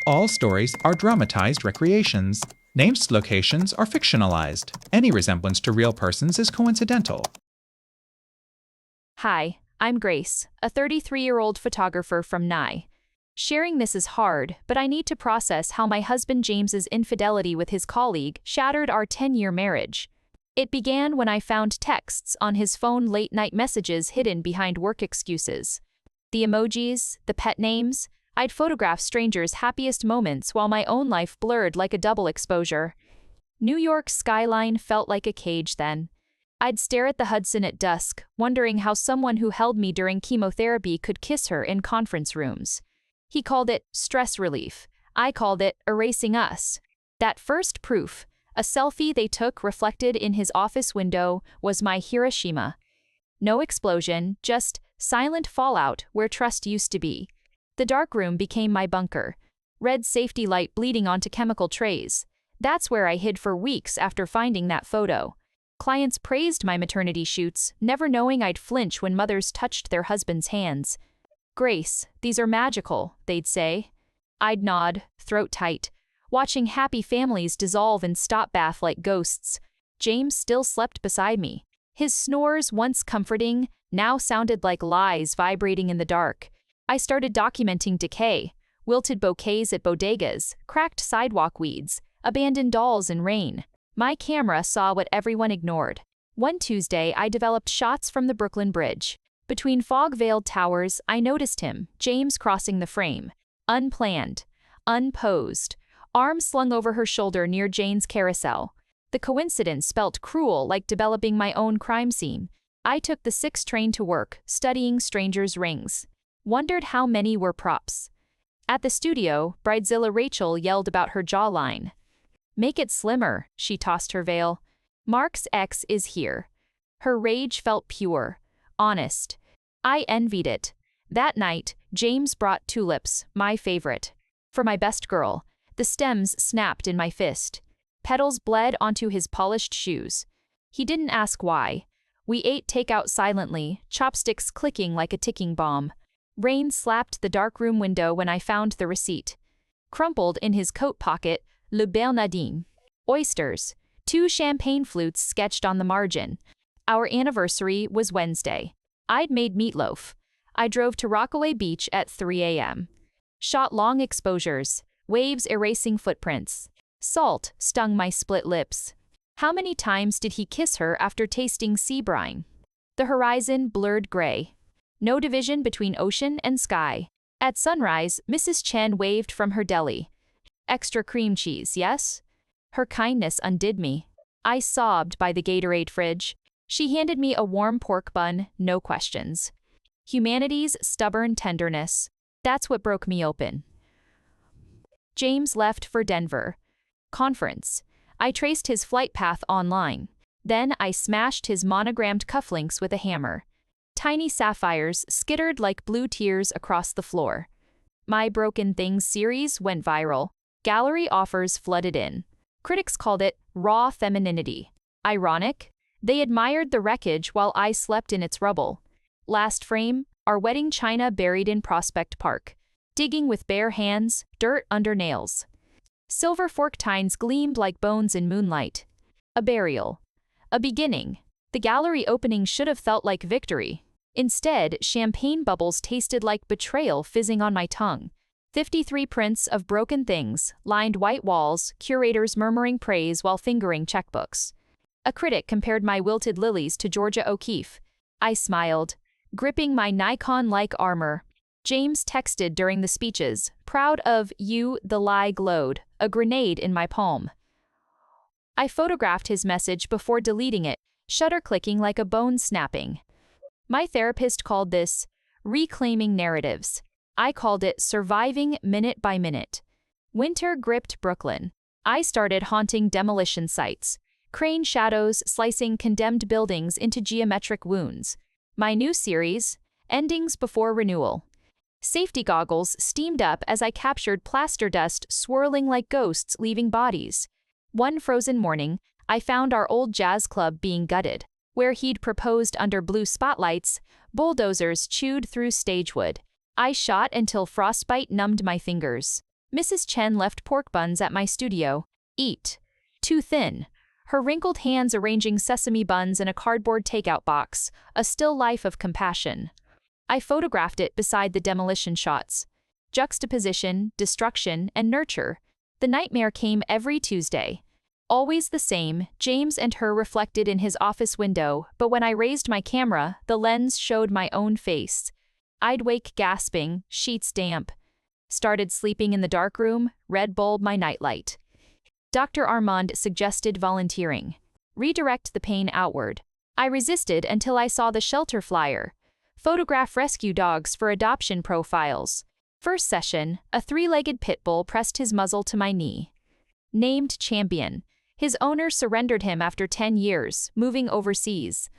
All stories are dramatized recreations. Named locations are fictionalized. Any resemblance to real persons is coincidental. Hi, I'm Grace, a 33-year-old photographer from Nye. Sharing this is hard, but I need to process how my husband James's infidelity with his colleague shattered our 10-year marriage. It began when I found texts on his phone, late-night messages hidden behind work excuses. The emojis, the pet names, I'd photograph strangers' happiest moments while my own life blurred like a double exposure. New York's skyline felt like a cage then. I'd stare at the Hudson at dusk, wondering how someone who held me during chemotherapy could kiss her in conference rooms. He called it stress relief. I called it erasing us. That first proof, a selfie they took reflected in his office window, was my Hiroshima. No explosion, just silent fallout where trust used to be. The darkroom became my bunker. Red safety light bleeding onto chemical trays. That's where I hid for weeks after finding that photo. Clients praised my maternity shoots, never knowing I'd flinch when mothers touched their husbands' hands. "Grace, these are magical," they'd say. I'd nod, throat tight, watching happy families dissolve in stop bath like ghosts. James still slept beside me. His snores, once comforting, now sounded like lies vibrating in the dark. I started documenting decay, wilted bouquets at bodegas, cracked sidewalk weeds, abandoned dolls in rain. My camera saw what everyone ignored. One Tuesday, I developed shots from the Brooklyn Bridge. Between fog-veiled towers, I noticed him, James, crossing the frame. Unplanned, unposed, arm slung over her shoulder near Jane's carousel. The coincidence felt cruel, like developing my own crime scene. I took the 6 train to work, studying strangers' rings. Wondered how many were props. At the studio, bridezilla Rachel yelled about her jawline. "Make it slimmer," she tossed her veil. "Mark's ex is here." Her rage felt pure, honest. I envied it. That night, James brought tulips, my favorite. For my best girl. The stems snapped in my fist. Petals bled onto his polished shoes. He didn't ask why. We ate takeout silently, chopsticks clicking like a ticking bomb. Rain slapped the darkroom window when I found the receipt. Crumpled in his coat pocket, Le Bernardin. Oysters. 2 champagne flutes sketched on the margin. Our anniversary was Wednesday. I'd made meatloaf. I drove to Rockaway Beach at 3 a.m. Shot long exposures, waves erasing footprints. Salt stung my split lips. How many times did he kiss her after tasting sea brine? The horizon blurred gray. No division between ocean and sky. At sunrise, Mrs. Chen waved from her deli. "Extra cream cheese, yes?" Her kindness undid me. I sobbed by the Gatorade fridge. She handed me a warm pork bun, no questions. Humanity's stubborn tenderness. That's what broke me open. James left for Denver. Conference. I traced his flight path online. Then I smashed his monogrammed cufflinks with a hammer. Tiny sapphires skittered like blue tears across the floor. My Broken Things series went viral. Gallery offers flooded in. Critics called it raw femininity. Ironic? They admired the wreckage while I slept in its rubble. Last frame, our wedding china buried in Prospect Park. Digging with bare hands, dirt under nails. Silver fork tines gleamed like bones in moonlight. A burial. A beginning. The gallery opening should have felt like victory. Instead, champagne bubbles tasted like betrayal fizzing on my tongue. 53 prints of broken things, lined white walls, curators murmuring praise while fingering checkbooks. A critic compared my wilted lilies to Georgia O'Keeffe. I smiled, gripping my Nikon-like armor. James texted during the speeches, "Proud of you," the lie glowed, a grenade in my palm. I photographed his message before deleting it, shutter clicking like a bone snapping. My therapist called this reclaiming narratives. I called it surviving minute by minute. Winter gripped Brooklyn. I started haunting demolition sites. Crane shadows slicing condemned buildings into geometric wounds. My new series, Endings Before Renewal. Safety goggles steamed up as I captured plaster dust swirling like ghosts leaving bodies. One frozen morning, I found our old jazz club being gutted. Where he'd proposed under blue spotlights, bulldozers chewed through stagewood. I shot until frostbite numbed my fingers. Mrs. Chen left pork buns at my studio. Eat. Too thin. Her wrinkled hands arranging sesame buns in a cardboard takeout box, a still life of compassion. I photographed it beside the demolition shots. Juxtaposition, destruction, and nurture. The nightmare came every Tuesday. Always the same, James and her reflected in his office window, but when I raised my camera, the lens showed my own face. I'd wake gasping, sheets damp. Started sleeping in the dark room, red bulb my nightlight. Dr. Armand suggested volunteering. Redirect the pain outward. I resisted until I saw the shelter flyer. Photograph rescue dogs for adoption profiles. First session, a three-legged pit bull pressed his muzzle to my knee. Named Champion. His owner surrendered him after 10 years, moving overseas.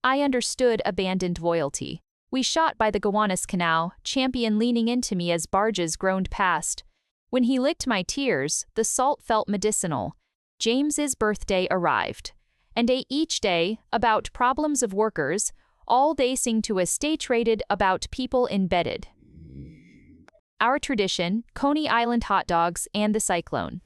I understood abandoned loyalty. We shot by the Gowanus Canal, Champion leaning into me as barges groaned past. When he licked my tears, the salt felt medicinal. James's birthday arrived. And each day, about problems of workers, all they sing to a stage-rated about people embedded. Our tradition, Coney Island hot dogs and the cyclone.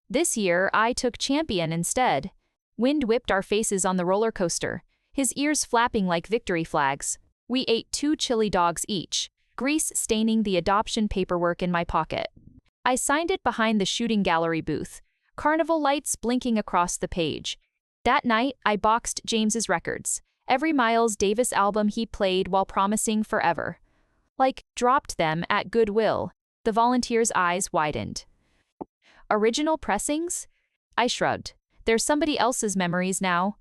This year, I took Champion instead. Wind whipped our faces on the roller coaster, his ears flapping like victory flags. We ate 2 chili dogs each, grease staining the adoption paperwork in my pocket. I signed it behind the shooting gallery booth, carnival lights blinking across the page. That night, I boxed James's records, every Miles Davis album he played while promising forever. Like, dropped them at Goodwill. The volunteer's eyes widened. Original pressings? I shrugged. They're somebody else's memories now.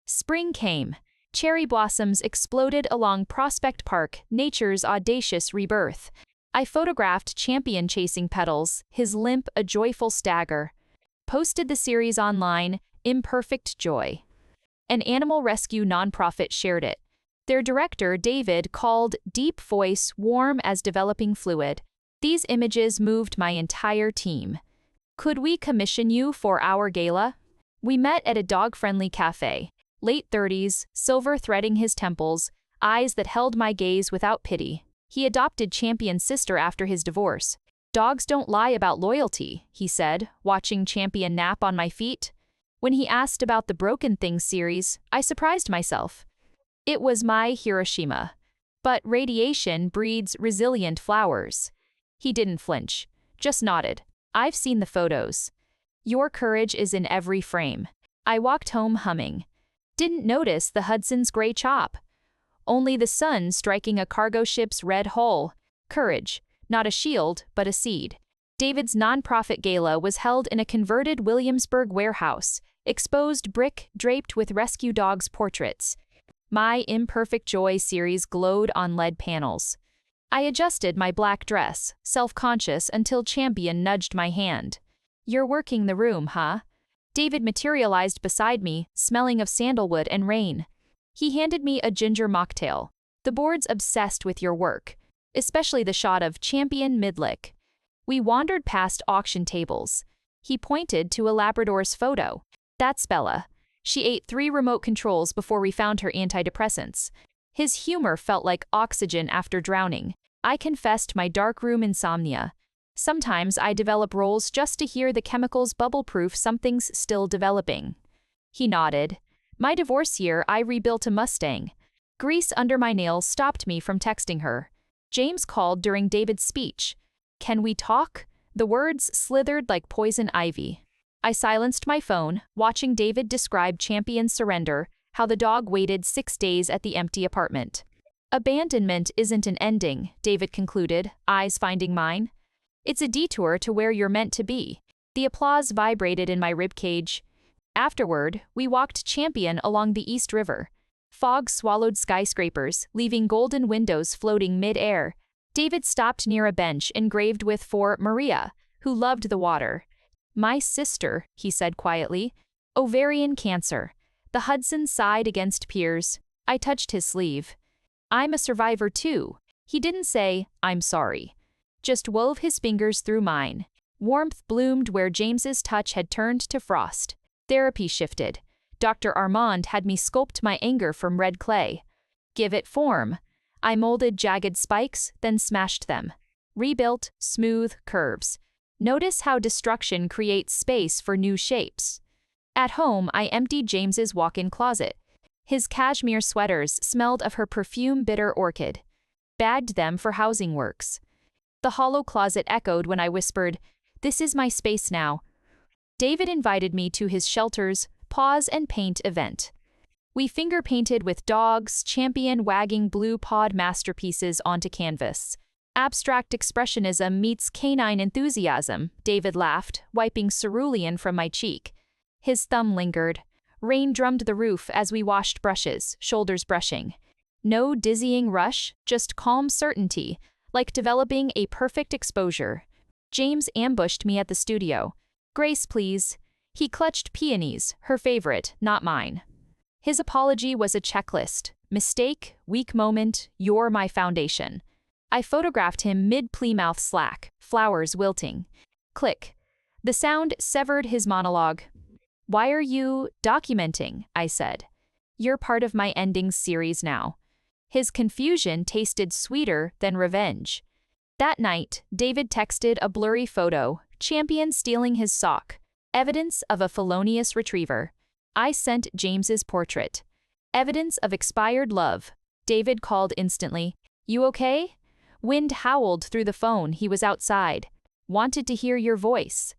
Spring came. Cherry blossoms exploded along Prospect Park, nature's audacious rebirth. I photographed Champion chasing petals, his limp a joyful stagger. Posted the series online, Imperfect Joy. An animal rescue nonprofit shared it. Their director, David, called Deep Voice warm as developing fluid. These images moved my entire team. Could we commission you for our gala? We met at a dog-friendly cafe. Late 30s, silver threading his temples, eyes that held my gaze without pity. He adopted Champion's sister after his divorce. Dogs don't lie about loyalty, he said, watching Champion nap on my feet. When he asked about the Broken Things series, I surprised myself. It was my Hiroshima. But radiation breeds resilient flowers. He didn't flinch, just nodded. I've seen the photos. Your courage is in every frame. I walked home humming. Didn't notice the Hudson's gray chop. Only the sun striking a cargo ship's red hull. Courage, not a shield, but a seed. David's nonprofit gala was held in a converted Williamsburg warehouse, exposed brick draped with rescue dogs' portraits. My Imperfect Joy series glowed on lead panels. I adjusted my black dress, self-conscious until Champion nudged my hand. You're working the room, huh? David materialized beside me, smelling of sandalwood and rain. He handed me a ginger mocktail. The board's obsessed with your work, especially the shot of Champion mid-lick. We wandered past auction tables. He pointed to a Labrador's photo. That's Bella. She ate 3 remote controls before we found her antidepressants. His humor felt like oxygen after drowning. I confessed my darkroom insomnia. Sometimes I develop roles just to hear the chemicals bubble-proof something's still developing. He nodded. My divorce year, I rebuilt a Mustang. Grease under my nails stopped me from texting her. James called during David's speech. Can we talk? The words slithered like poison ivy. I silenced my phone, watching David describe Champion's surrender, how the dog waited 6 days at the empty apartment. Abandonment isn't an ending, David concluded, eyes finding mine. It's a detour to where you're meant to be. The applause vibrated in my ribcage. Afterward, we walked Champion along the East River. Fog swallowed skyscrapers, leaving golden windows floating mid-air. David stopped near a bench engraved with for Maria, who loved the water. My sister, he said quietly. Ovarian cancer. The Hudson sighed against piers. I touched his sleeve. I'm a survivor too. He didn't say, I'm sorry. Just wove his fingers through mine. Warmth bloomed where James's touch had turned to frost. Therapy shifted. Dr. Armand had me sculpt my anger from red clay. Give it form. I molded jagged spikes, then smashed them. Rebuilt smooth curves. Notice how destruction creates space for new shapes. At home, I emptied James's walk-in closet. His cashmere sweaters smelled of her perfume bitter orchid. Bagged them for housing works. The hollow closet echoed when I whispered, "This is my space now." David invited me to his shelter's Pause and Paint event. We finger-painted with dogs, champion wagging blue-pawed masterpieces onto canvas. Abstract expressionism meets canine enthusiasm, David laughed, wiping cerulean from my cheek. His thumb lingered. Rain drummed the roof as we washed brushes, shoulders brushing. No dizzying rush, just calm certainty, like developing a perfect exposure. James ambushed me at the studio. "Grace, please." He clutched peonies, her favorite, not mine. His apology was a checklist. Mistake, weak moment, you're my foundation. I photographed him mid-Plymouth slack, flowers wilting. Click. The sound severed his monologue. "Why are you documenting?" I said. "You're part of my ending series now." His confusion tasted sweeter than revenge. That night, David texted a blurry photo, champion stealing his sock, evidence of a felonious retriever. I sent James's portrait. Evidence of expired love. David called instantly. "You okay?" Wind howled through the phone, he was outside. "Wanted to hear your voice."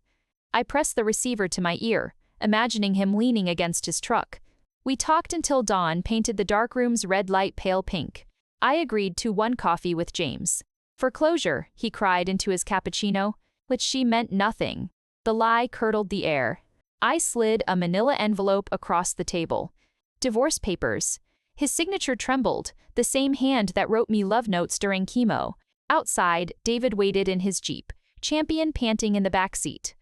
I pressed the receiver to my ear, imagining him leaning against his truck. We talked until dawn painted the dark room's red light pale pink. I agreed to one coffee with James. "For closure," he cried into his cappuccino, which she meant nothing. The lie curdled the air. I slid a manila envelope across the table. Divorce papers. His signature trembled, the same hand that wrote me love notes during chemo. Outside, David waited in his Jeep, champion panting in the backseat.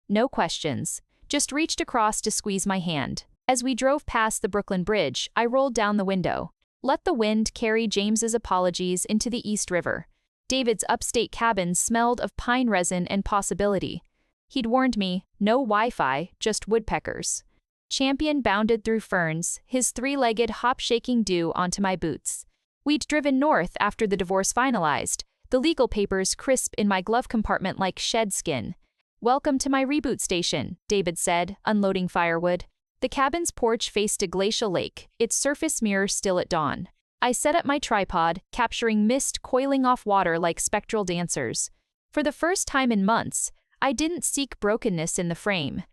No questions, just reached across to squeeze my hand. As we drove past the Brooklyn Bridge, I rolled down the window. Let the wind carry James's apologies into the East River. David's upstate cabin smelled of pine resin and possibility. He'd warned me, no Wi-Fi, just woodpeckers. Champion bounded through ferns, his three-legged hop shaking dew onto my boots. We'd driven north after the divorce finalized, the legal papers crisp in my glove compartment like shed skin. "Welcome to my reboot station," David said, unloading firewood. The cabin's porch faced a glacial lake, its surface mirror still at dawn. I set up my tripod, capturing mist coiling off water like spectral dancers. For the first time in months, I didn't seek brokenness in the frame.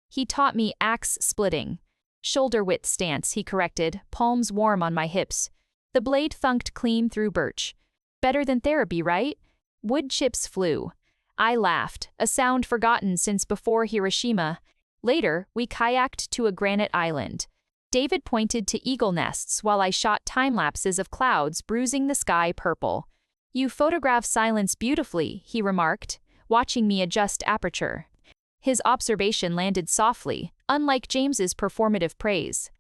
He taught me axe splitting. "Shoulder-width stance," he corrected, palms warm on my hips. The blade thunked clean through birch. "Better than therapy, right?" Wood chips flew. I laughed, a sound forgotten since before Hiroshima. Later, we kayaked to a granite island. David pointed to eagle nests while I shot time-lapses of clouds bruising the sky purple. "You photograph silence beautifully," he remarked, watching me adjust aperture. His observation landed softly, unlike James's performative praise.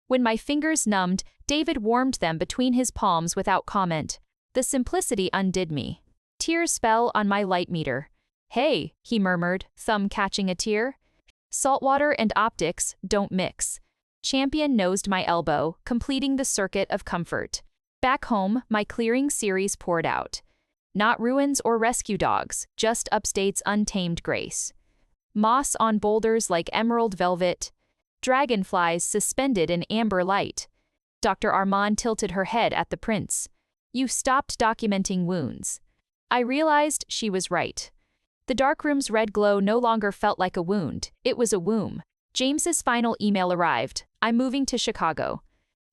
When my fingers numbed, David warmed them between his palms without comment. The simplicity undid me. Tears fell on my light meter. "Hey," he murmured, thumb catching a tear. "Saltwater and optics don't mix." Champion nosed my elbow, completing the circuit of comfort. Back home, my clearing series poured out. Not ruins or rescue dogs, just upstate's untamed grace. Moss on boulders like emerald velvet. Dragonflies suspended in amber light. Dr. Armand tilted her head at the prince. "You stopped documenting wounds." I realized she was right. The darkroom's red glow no longer felt like a wound, it was a womb. James's final email arrived. "I'm moving to Chicago."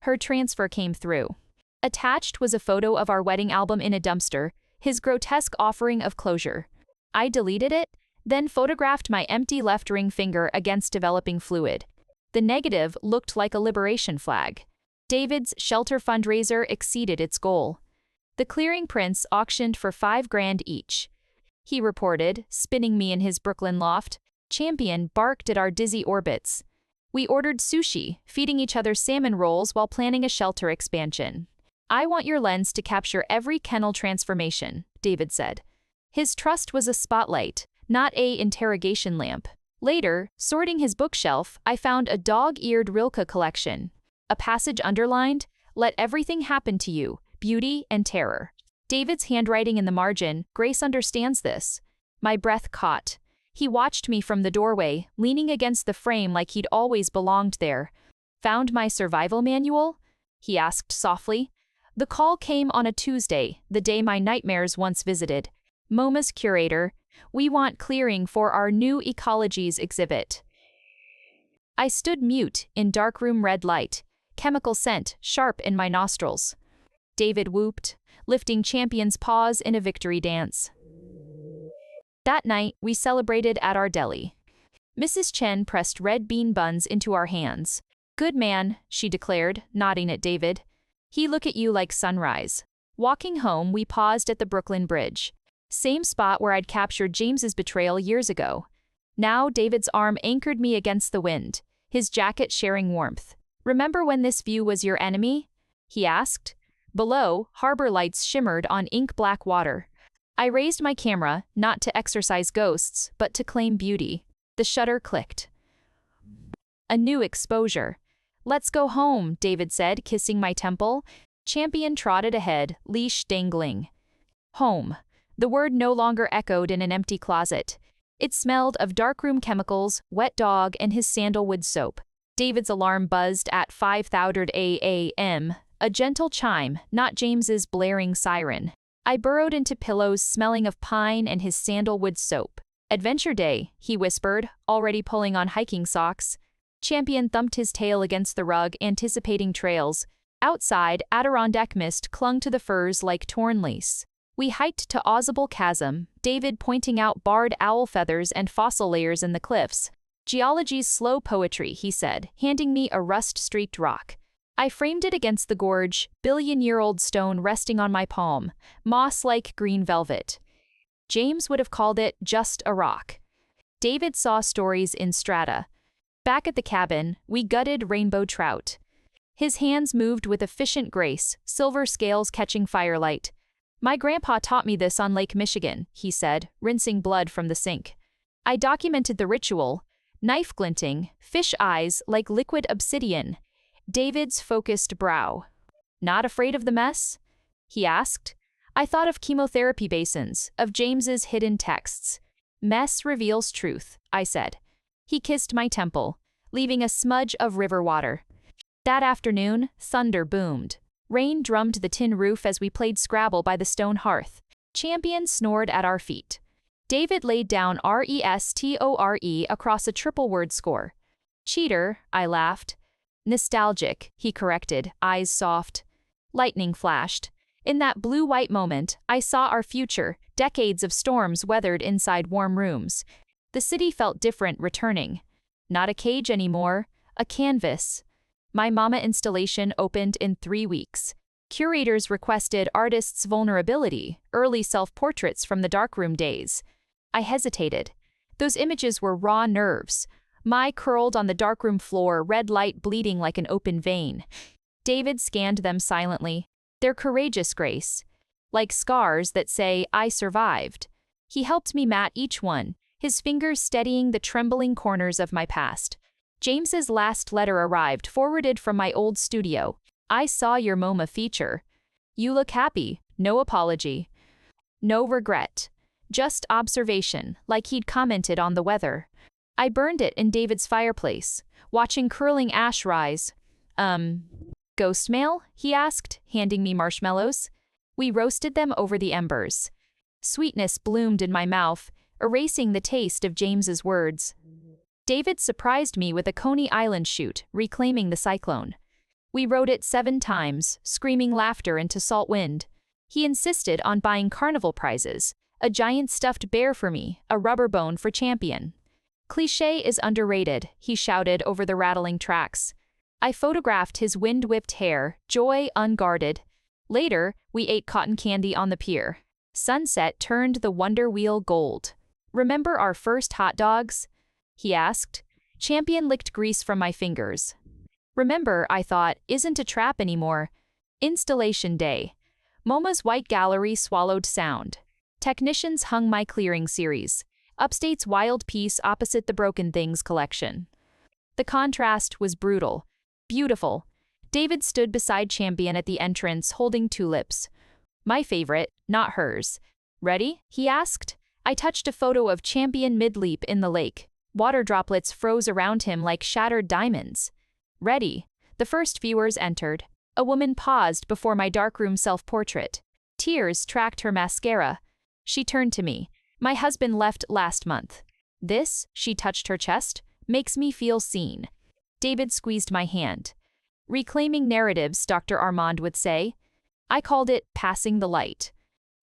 Her transfer came through. Attached was a photo of our wedding album in a dumpster, his grotesque offering of closure. I deleted it, then photographed my empty left ring finger against developing fluid. The negative looked like a liberation flag. David's shelter fundraiser exceeded its goal. The clearing prints auctioned for $5,000 each. He reported, spinning me in his Brooklyn loft. Champion barked at our dizzy orbits. We ordered sushi, feeding each other salmon rolls while planning a shelter expansion. "I want your lens to capture every kennel transformation," David said. His trust was a spotlight, not a interrogation lamp. Later, sorting his bookshelf, I found a dog-eared Rilke collection. A passage underlined, "Let everything happen to you, beauty and terror." David's handwriting in the margin, "Grace understands this." My breath caught. He watched me from the doorway, leaning against the frame like he'd always belonged there. Found my survival manual? He asked softly. The call came on a Tuesday, the day my nightmares once visited. MoMA's curator, we want clearing for our new ecologies exhibit. I stood mute in darkroom red light, chemical scent sharp in my nostrils. David whooped, lifting Champion's paws in a victory dance. That night, we celebrated at our deli. Mrs. Chen pressed red bean buns into our hands. Good man, she declared, nodding at David. He look at you like sunrise. Walking home, we paused at the Brooklyn Bridge. Same spot where I'd captured James's betrayal years ago. Now David's arm anchored me against the wind, his jacket sharing warmth. Remember when this view was your enemy? He asked. Below, harbor lights shimmered on ink-black water. I raised my camera, not to exorcise ghosts, but to claim beauty. The shutter clicked. A new exposure. Let's go home, David said, kissing my temple. Champion trotted ahead, leash dangling. Home. The word no longer echoed in an empty closet. It smelled of darkroom chemicals, wet dog, and his sandalwood soap. David's alarm buzzed at 5:30 a.m., a gentle chime, not James's blaring siren. I burrowed into pillows smelling of pine and his sandalwood soap. Adventure day, he whispered, already pulling on hiking socks. Champion thumped his tail against the rug, anticipating trails. Outside, Adirondack mist clung to the firs like torn lace. We hiked to Ozable Chasm, David pointing out barred owl feathers and fossil layers in the cliffs. Geology's slow poetry, he said, handing me a rust-streaked rock. I framed it against the gorge, billion-year-old stone resting on my palm, moss-like green velvet. James would have called it just a rock. David saw stories in strata. Back at the cabin, we gutted rainbow trout. His hands moved with efficient grace, silver scales catching firelight. My grandpa taught me this on Lake Michigan, he said, rinsing blood from the sink. I documented the ritual, knife glinting, fish eyes like liquid obsidian. David's focused brow. Not afraid of the mess? He asked. I thought of chemotherapy basins, of James's hidden texts. Mess reveals truth, I said. He kissed my temple, leaving a smudge of river water. That afternoon, thunder boomed. Rain drummed the tin roof as we played Scrabble by the stone hearth. Champion snored at our feet. David laid down restore across a triple-word score. Cheater, I laughed. Nostalgic, he corrected, eyes soft. Lightning flashed. In that blue-white moment, I saw our future, decades of storms weathered inside warm rooms. The city felt different returning. Not a cage anymore, a canvas. My Mama installation opened in 3 weeks. Curators requested artists' vulnerability, early self-portraits from the darkroom days. I hesitated. Those images were raw nerves. Mai curled on the darkroom floor, red light bleeding like an open vein. David scanned them silently. Their courageous grace. Like scars that say, I survived. He helped me mat each one, his fingers steadying the trembling corners of my past. James's last letter arrived, forwarded from my old studio. I saw your MoMA feature. You look happy, no apology. No regret. Just observation, like he'd commented on the weather. I burned it in David's fireplace, watching curling ash rise. Ghost mail? He asked, handing me marshmallows. We roasted them over the embers. Sweetness bloomed in my mouth, erasing the taste of James's words. David surprised me with a Coney Island shoot, reclaiming the cyclone. We rode it 7 times, screaming laughter into salt wind. He insisted on buying carnival prizes, a giant stuffed bear for me, a rubber bone for Champion. Cliché is underrated, he shouted over the rattling tracks. I photographed his wind-whipped hair, joy unguarded. Later, we ate cotton candy on the pier. Sunset turned the Wonder Wheel gold. Remember our first hot dogs? He asked. Champion licked grease from my fingers. Remember, I thought, isn't a trap anymore. Installation day. MoMA's white gallery swallowed sound. Technicians hung my clearing series. Upstate's wild piece opposite the Broken Things collection. The contrast was brutal. Beautiful. David stood beside Champion at the entrance, holding tulips. My favorite, not hers. Ready? He asked. I touched a photo of Champion mid-leap in the lake. Water droplets froze around him like shattered diamonds. Ready. The first viewers entered. A woman paused before my darkroom self-portrait. Tears tracked her mascara. She turned to me. My husband left last month. This, she touched her chest, makes me feel seen. David squeezed my hand. Reclaiming narratives, Dr. Armand would say. I called it passing the light.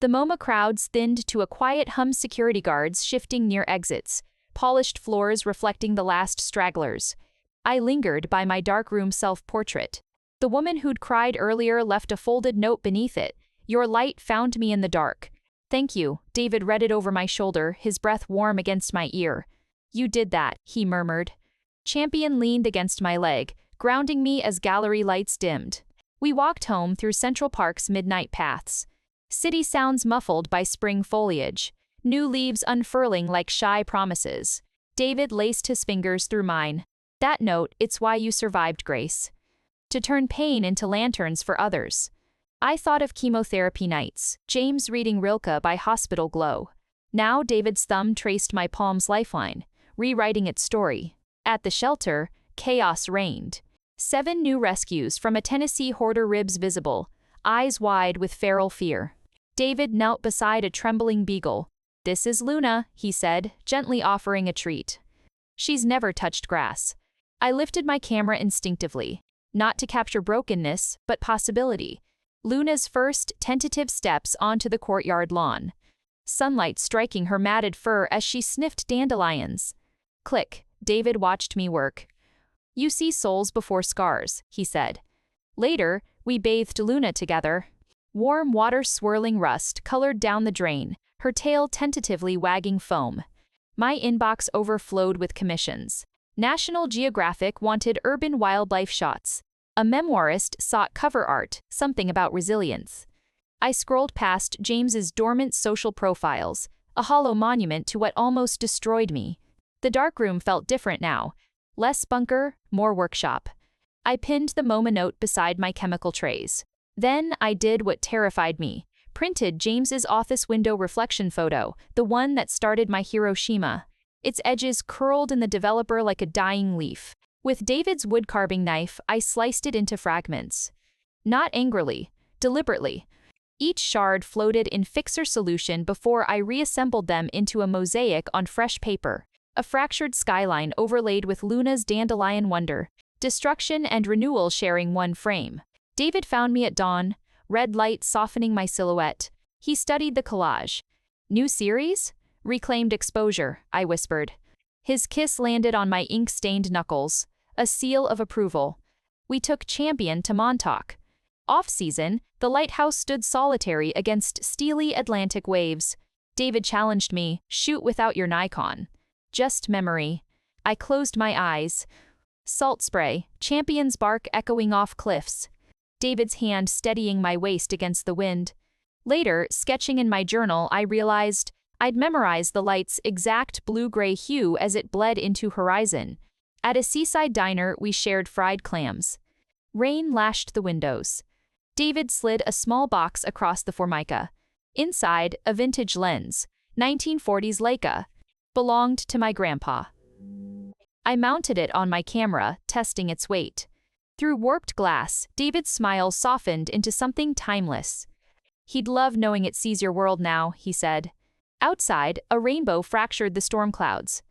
The MoMA crowds thinned to a quiet hum, security guards shifting near exits, polished floors reflecting the last stragglers. I lingered by my darkroom self-portrait. The woman who'd cried earlier left a folded note beneath it. Your light found me in the dark. Thank you. David read it over my shoulder, his breath warm against my ear. You did that, he murmured. Champion leaned against my leg, grounding me as gallery lights dimmed. We walked home through Central Park's midnight paths. City sounds muffled by spring foliage. New leaves unfurling like shy promises. David laced his fingers through mine. That note, it's why you survived, Grace. To turn pain into lanterns for others. I thought of chemotherapy nights, James reading Rilke by Hospital Glow. Now David's thumb traced my palm's lifeline, rewriting its story. At the shelter, chaos reigned. 7 new rescues from a Tennessee hoarder, ribs visible, eyes wide with feral fear. David knelt beside a trembling beagle. This is Luna, he said, gently offering a treat. She's never touched grass. I lifted my camera instinctively, not to capture brokenness, but possibility. Luna's first tentative steps onto the courtyard lawn. Sunlight striking her matted fur as she sniffed dandelions. Click, David watched me work. You see souls before scars, he said. Later, we bathed Luna together. Warm water swirling rust colored down the drain, her tail tentatively wagging foam. My inbox overflowed with commissions. National Geographic wanted urban wildlife shots. A memoirist sought cover art, something about resilience. I scrolled past James's dormant social profiles, a hollow monument to what almost destroyed me. The darkroom felt different now. Less bunker, more workshop. I pinned the MoMA note beside my chemical trays. Then I did what terrified me. Printed James's office window reflection photo, the one that started my Hiroshima. Its edges curled in the developer like a dying leaf. With David's wood-carving knife, I sliced it into fragments. Not angrily, deliberately. Each shard floated in fixer solution before I reassembled them into a mosaic on fresh paper. A fractured skyline overlaid with Luna's dandelion wonder. Destruction and renewal sharing one frame. David found me at dawn, red light softening my silhouette. He studied the collage. New series? Reclaimed exposure, I whispered. His kiss landed on my ink-stained knuckles, a seal of approval. We took Champion to Montauk. Off-season, the lighthouse stood solitary against steely Atlantic waves. David challenged me, shoot without your Nikon. Just memory. I closed my eyes. Salt spray, Champion's bark echoing off cliffs. David's hand steadying my waist against the wind. Later, sketching in my journal, I realized I'd memorized the light's exact blue-gray hue as it bled into horizon. At a seaside diner, we shared fried clams. Rain lashed the windows. David slid a small box across the formica. Inside, a vintage lens, 1940s Leica, belonged to my grandpa. I mounted it on my camera, testing its weight. Through warped glass, David's smile softened into something timeless. He'd love knowing it sees your world now, he said. Outside, a rainbow fractured the storm clouds.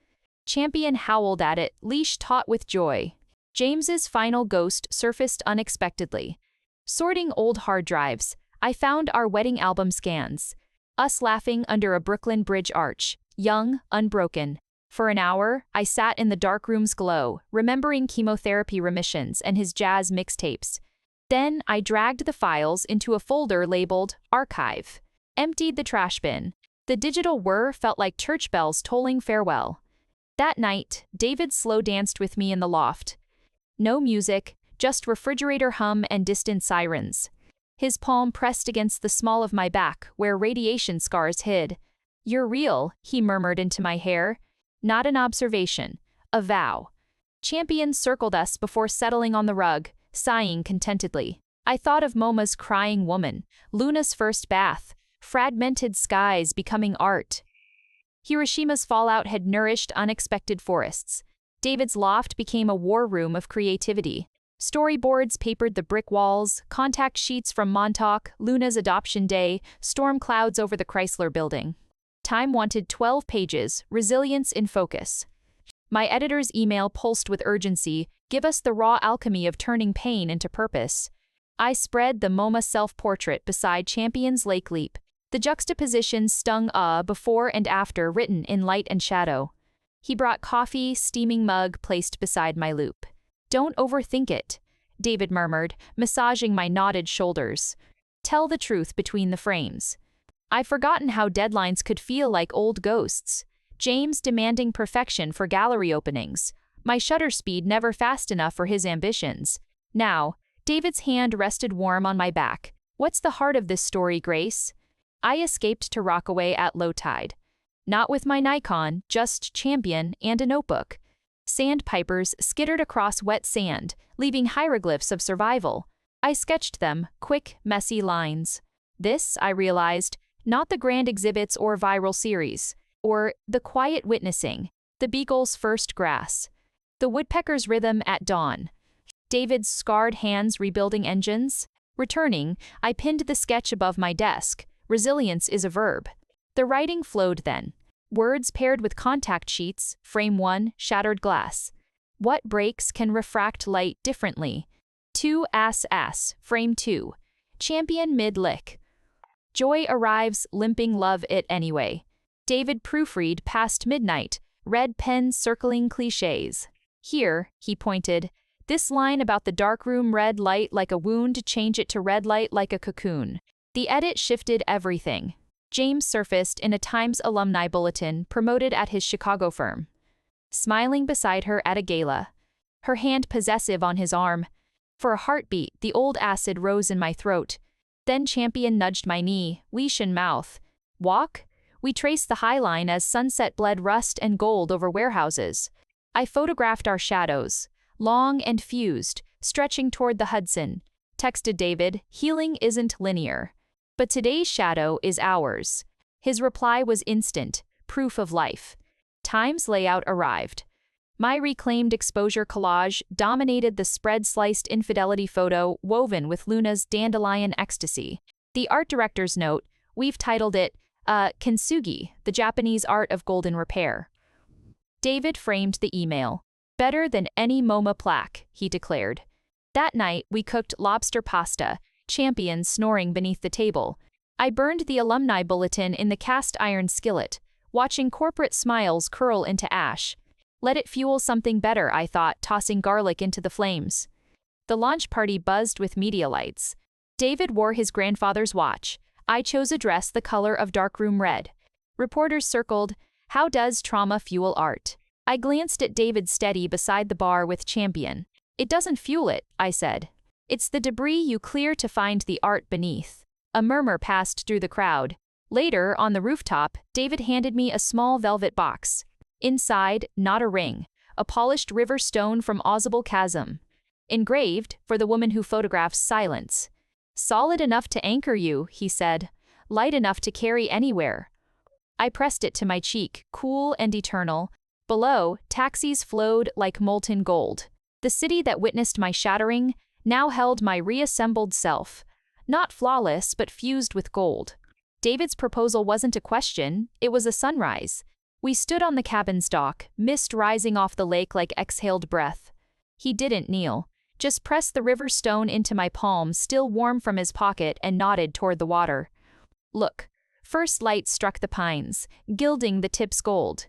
Champion howled at it, leash taut with joy. James's final ghost surfaced unexpectedly. Sorting old hard drives, I found our wedding album scans. Us laughing under a Brooklyn Bridge arch, young, unbroken. For an hour, I sat in the darkroom's glow, remembering chemotherapy remissions and his jazz mixtapes. Then I dragged the files into a folder labeled Archive. Emptied the trash bin. The digital whir felt like church bells tolling farewell. That night, David slow danced with me in the loft. No music, just refrigerator hum and distant sirens. His palm pressed against the small of my back, where radiation scars hid. You're real, he murmured into my hair. Not an observation, a vow. Champion circled us before settling on the rug, sighing contentedly. I thought of MoMA's crying woman, Luna's first bath, fragmented skies becoming art. Hiroshima's fallout had nourished unexpected forests. David's loft became a war room of creativity. Storyboards papered the brick walls, contact sheets from Montauk, Luna's adoption day, storm clouds over the Chrysler building. Time wanted 12 pages, resilience in focus. My editor's email pulsed with urgency, give us the raw alchemy of turning pain into purpose. I spread the MoMA self-portrait beside Champion's Lake Leap. The juxtaposition stung before and after written in light and shadow. He brought coffee, steaming mug placed beside my loop. Don't overthink it, David murmured, massaging my knotted shoulders. Tell the truth between the frames. I've forgotten how deadlines could feel like old ghosts. James demanding perfection for gallery openings. My shutter speed never fast enough for his ambitions. Now, David's hand rested warm on my back. What's the heart of this story, Grace? I escaped to Rockaway at low tide. Not with my Nikon, just Champion and a notebook. Sandpipers skittered across wet sand, leaving hieroglyphs of survival. I sketched them, quick, messy lines. This, I realized, not the grand exhibits or viral series, or the quiet witnessing, the beagle's first grass, the woodpecker's rhythm at dawn, David's scarred hands rebuilding engines. Returning, I pinned the sketch above my desk. Resilience is a verb. The writing flowed then. Words paired with contact sheets, frame 1, shattered glass. What breaks can refract light differently? 2 ass, frame 2. Champion mid-lick. Joy arrives, limping love it anyway. David proofread past midnight, red pen circling cliches. Here, he pointed, this line about the darkroom red light like a wound, change it to red light like a cocoon. The edit shifted everything. James surfaced in a Times alumni bulletin promoted at his Chicago firm. Smiling beside her at a gala. Her hand possessive on his arm. For a heartbeat, the old acid rose in my throat. Then Champion nudged my knee, leash in mouth. Walk? We traced the high line as sunset bled rust and gold over warehouses. I photographed our shadows. Long and fused, stretching toward the Hudson. Texted David, healing isn't linear. But today's shadow is ours. His reply was instant, proof of life. Time's layout arrived. My reclaimed exposure collage dominated the spread-sliced infidelity photo woven with Luna's dandelion ecstasy. The art director's note, we've titled it, Kintsugi, the Japanese art of golden repair. David framed the email. Better than any MoMA plaque, he declared. That night, we cooked lobster pasta, Champion snoring beneath the table. I burned the alumni bulletin in the cast iron skillet, watching corporate smiles curl into ash. Let it fuel something better, I thought, tossing garlic into the flames. The launch party buzzed with media lights. David wore his grandfather's watch. I chose a dress the color of darkroom red. Reporters circled, how does trauma fuel art? I glanced at David steady beside the bar with Champion. It doesn't fuel it, I said. It's the debris you clear to find the art beneath. A murmur passed through the crowd. Later, on the rooftop, David handed me a small velvet box. Inside, not a ring, a polished river stone from Ozable Chasm. Engraved, for the woman who photographs silence. Solid enough to anchor you, he said. Light enough to carry anywhere. I pressed it to my cheek, cool and eternal. Below, taxis flowed like molten gold. The city that witnessed my shattering now held my reassembled self. Not flawless, but fused with gold. David's proposal wasn't a question, it was a sunrise. We stood on the cabin's dock, mist rising off the lake like exhaled breath. He didn't kneel, just pressed the river stone into my palm, still warm from his pocket, and nodded toward the water. Look, first light struck the pines, gilding the tips gold.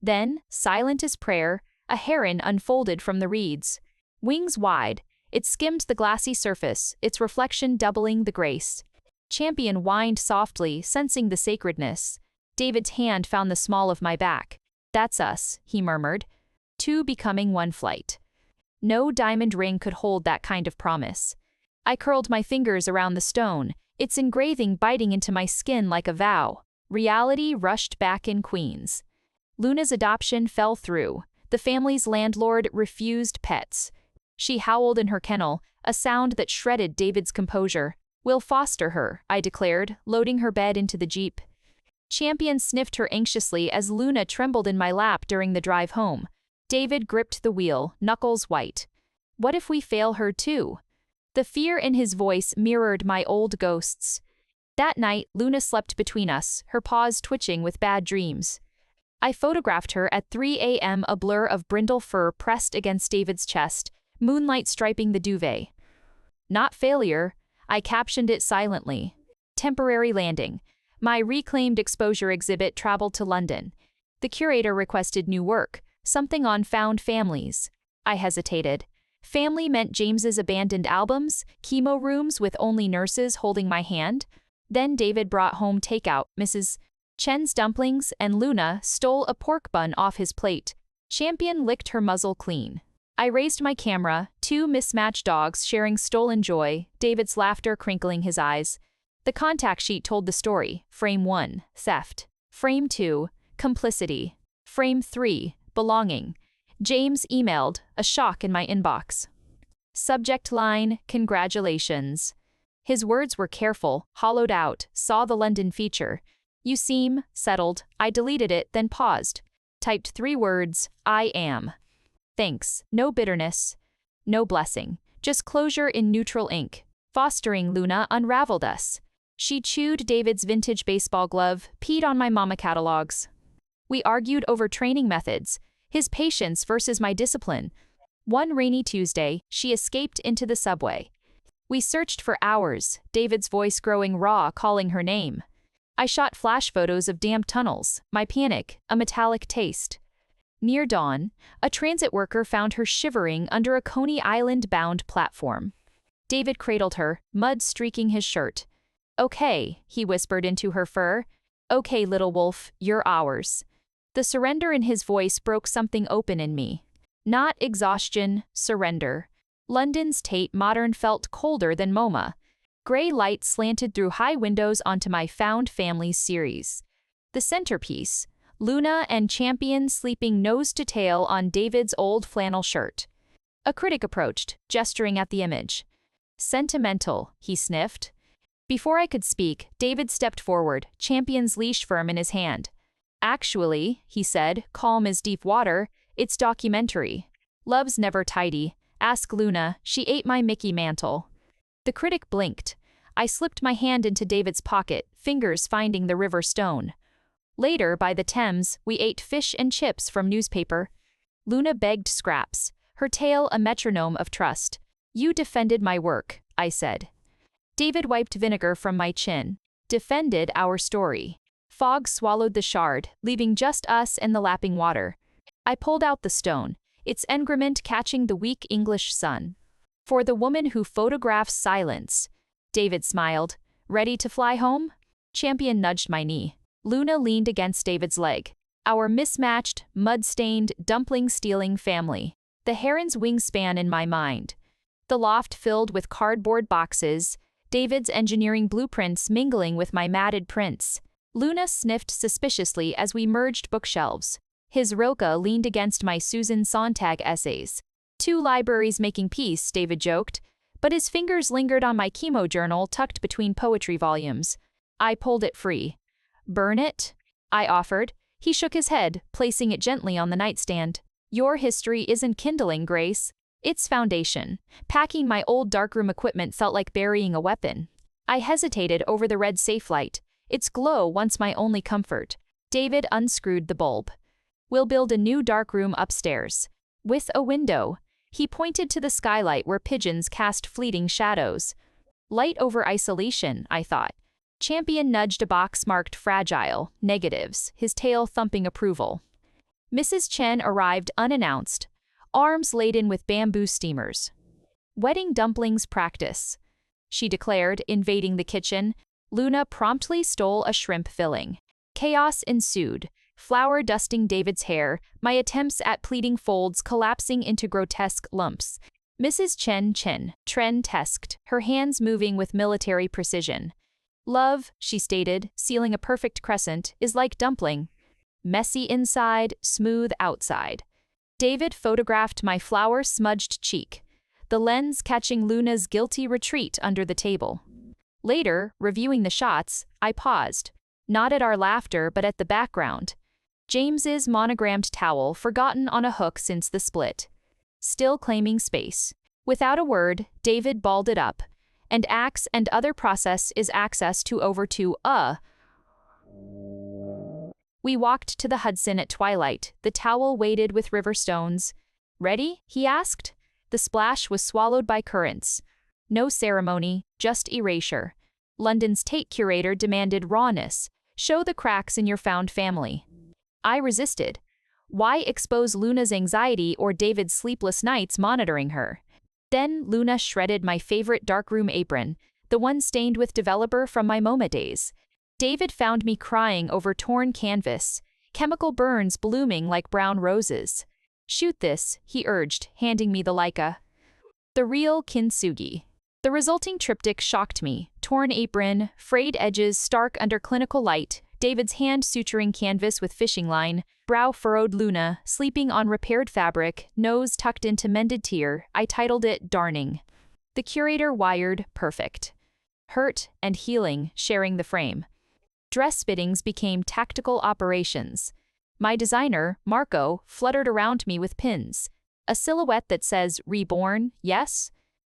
Then, silent as prayer, a heron unfolded from the reeds. Wings wide, it skimmed the glassy surface, its reflection doubling the grace. Champion whined softly, sensing the sacredness. David's hand found the small of my back. That's us, he murmured. 2 becoming 1 flight. No diamond ring could hold that kind of promise. I curled my fingers around the stone, its engraving biting into my skin like a vow. Reality rushed back in Queens. Luna's adoption fell through. The family's landlord refused pets. She howled in her kennel, a sound that shredded David's composure. We'll foster her, I declared, loading her bed into the Jeep. Champion sniffed her anxiously as Luna trembled in my lap during the drive home. David gripped the wheel, knuckles white. What if we fail her too? The fear in his voice mirrored my old ghosts. That night, Luna slept between us, her paws twitching with bad dreams. I photographed her at 3 a.m., a blur of brindle fur pressed against David's chest, moonlight striping the duvet. Not failure, I captioned it silently. Temporary landing. My reclaimed exposure exhibit traveled to London. The curator requested new work, something on found families. I hesitated. Family meant James's abandoned albums, chemo rooms with only nurses holding my hand. Then David brought home takeout, Mrs. Chen's dumplings, and Luna stole a pork bun off his plate. Champion licked her muzzle clean. I raised my camera, two mismatched dogs sharing stolen joy, David's laughter crinkling his eyes. The contact sheet told the story. Frame 1, theft. Frame 2, complicity. Frame 3, belonging. James emailed, a shock in my inbox. Subject line, congratulations. His words were careful, hollowed out, saw the London feature. You seem settled. I deleted it, then paused. Typed 3 words, I am. Thanks, no bitterness, no blessing, just closure in neutral ink. Fostering Luna unraveled us. She chewed David's vintage baseball glove, peed on my mama catalogs. We argued over training methods, his patience versus my discipline. One rainy Tuesday, she escaped into the subway. We searched for hours, David's voice growing raw, calling her name. I shot flash photos of damp tunnels, my panic, a metallic taste. Near dawn, a transit worker found her shivering under a Coney Island-bound platform. David cradled her, mud streaking his shirt. Okay, he whispered into her fur. Okay, little wolf, you're ours. The surrender in his voice broke something open in me. Not exhaustion, surrender. London's Tate Modern felt colder than MoMA. Gray light slanted through high windows onto my Found Families series. The centerpiece, Luna and Champion sleeping nose to tail on David's old flannel shirt. A critic approached, gesturing at the image. Sentimental, he sniffed. Before I could speak, David stepped forward, Champion's leash firm in his hand. Actually, he said, calm as deep water, it's documentary. Love's never tidy. Ask Luna, she ate my Mickey mantle. The critic blinked. I slipped my hand into David's pocket, fingers finding the river stone. Later, by the Thames, we ate fish and chips from newspaper. Luna begged scraps, her tale a metronome of trust. You defended my work, I said. David wiped vinegar from my chin. Defended our story. Fog swallowed the shard, leaving just us and the lapping water. I pulled out the stone, its engrament catching the weak English sun. For the woman who photographs silence. David smiled. Ready to fly home? Champion nudged my knee. Luna leaned against David's leg. Our mismatched, mud-stained, dumpling-stealing family. The heron's wingspan in my mind. The loft filled with cardboard boxes, David's engineering blueprints mingling with my matted prints. Luna sniffed suspiciously as we merged bookshelves. His Rilke leaned against my Susan Sontag essays. 2 libraries making peace, David joked, but his fingers lingered on my chemo journal tucked between poetry volumes. I pulled it free. Burn it? I offered. He shook his head, placing it gently on the nightstand. Your history isn't kindling, Grace. It's foundation. Packing my old darkroom equipment felt like burying a weapon. I hesitated over the red safe light. Its glow once my only comfort. David unscrewed the bulb. We'll build a new darkroom upstairs. With a window. He pointed to the skylight where pigeons cast fleeting shadows. Light over isolation, I thought. Champion nudged a box marked fragile, negatives, his tail thumping approval. Mrs. Chen arrived unannounced, arms laden with bamboo steamers. Wedding dumplings practice, she declared, invading the kitchen. Luna promptly stole a shrimp filling. Chaos ensued, flour dusting David's hair, my attempts at pleating folds collapsing into grotesque lumps. Mrs. Chen trend-tesked, her hands moving with military precision. Love, she stated, sealing a perfect crescent, is like dumpling. Messy inside, smooth outside. David photographed my flour-smudged cheek, the lens catching Luna's guilty retreat under the table. Later, reviewing the shots, I paused. Not at our laughter, but at the background. James's monogrammed towel forgotten on a hook since the split. Still claiming space. Without a word, David balled it up. And acts and other process is access to over to We walked to the Hudson at twilight, the towel weighted with river stones. Ready? He asked. The splash was swallowed by currents. No ceremony, just erasure. London's Tate curator demanded rawness. Show the cracks in your found family. I resisted. Why expose Luna's anxiety or David's sleepless nights monitoring her? Then Luna shredded my favorite darkroom apron, the one stained with developer from my MoMA days. David found me crying over torn canvas, chemical burns blooming like brown roses. Shoot this, he urged, handing me the Leica. The real kintsugi. The resulting triptych shocked me. Torn apron, frayed edges stark under clinical light, David's hand suturing canvas with fishing line, brow furrowed Luna, sleeping on repaired fabric, nose tucked into mended tear. I titled it Darning. The curator wired, perfect. Hurt and healing, sharing the frame. Dress fittings became tactical operations. My designer, Marco, fluttered around me with pins. A silhouette that says, reborn, yes?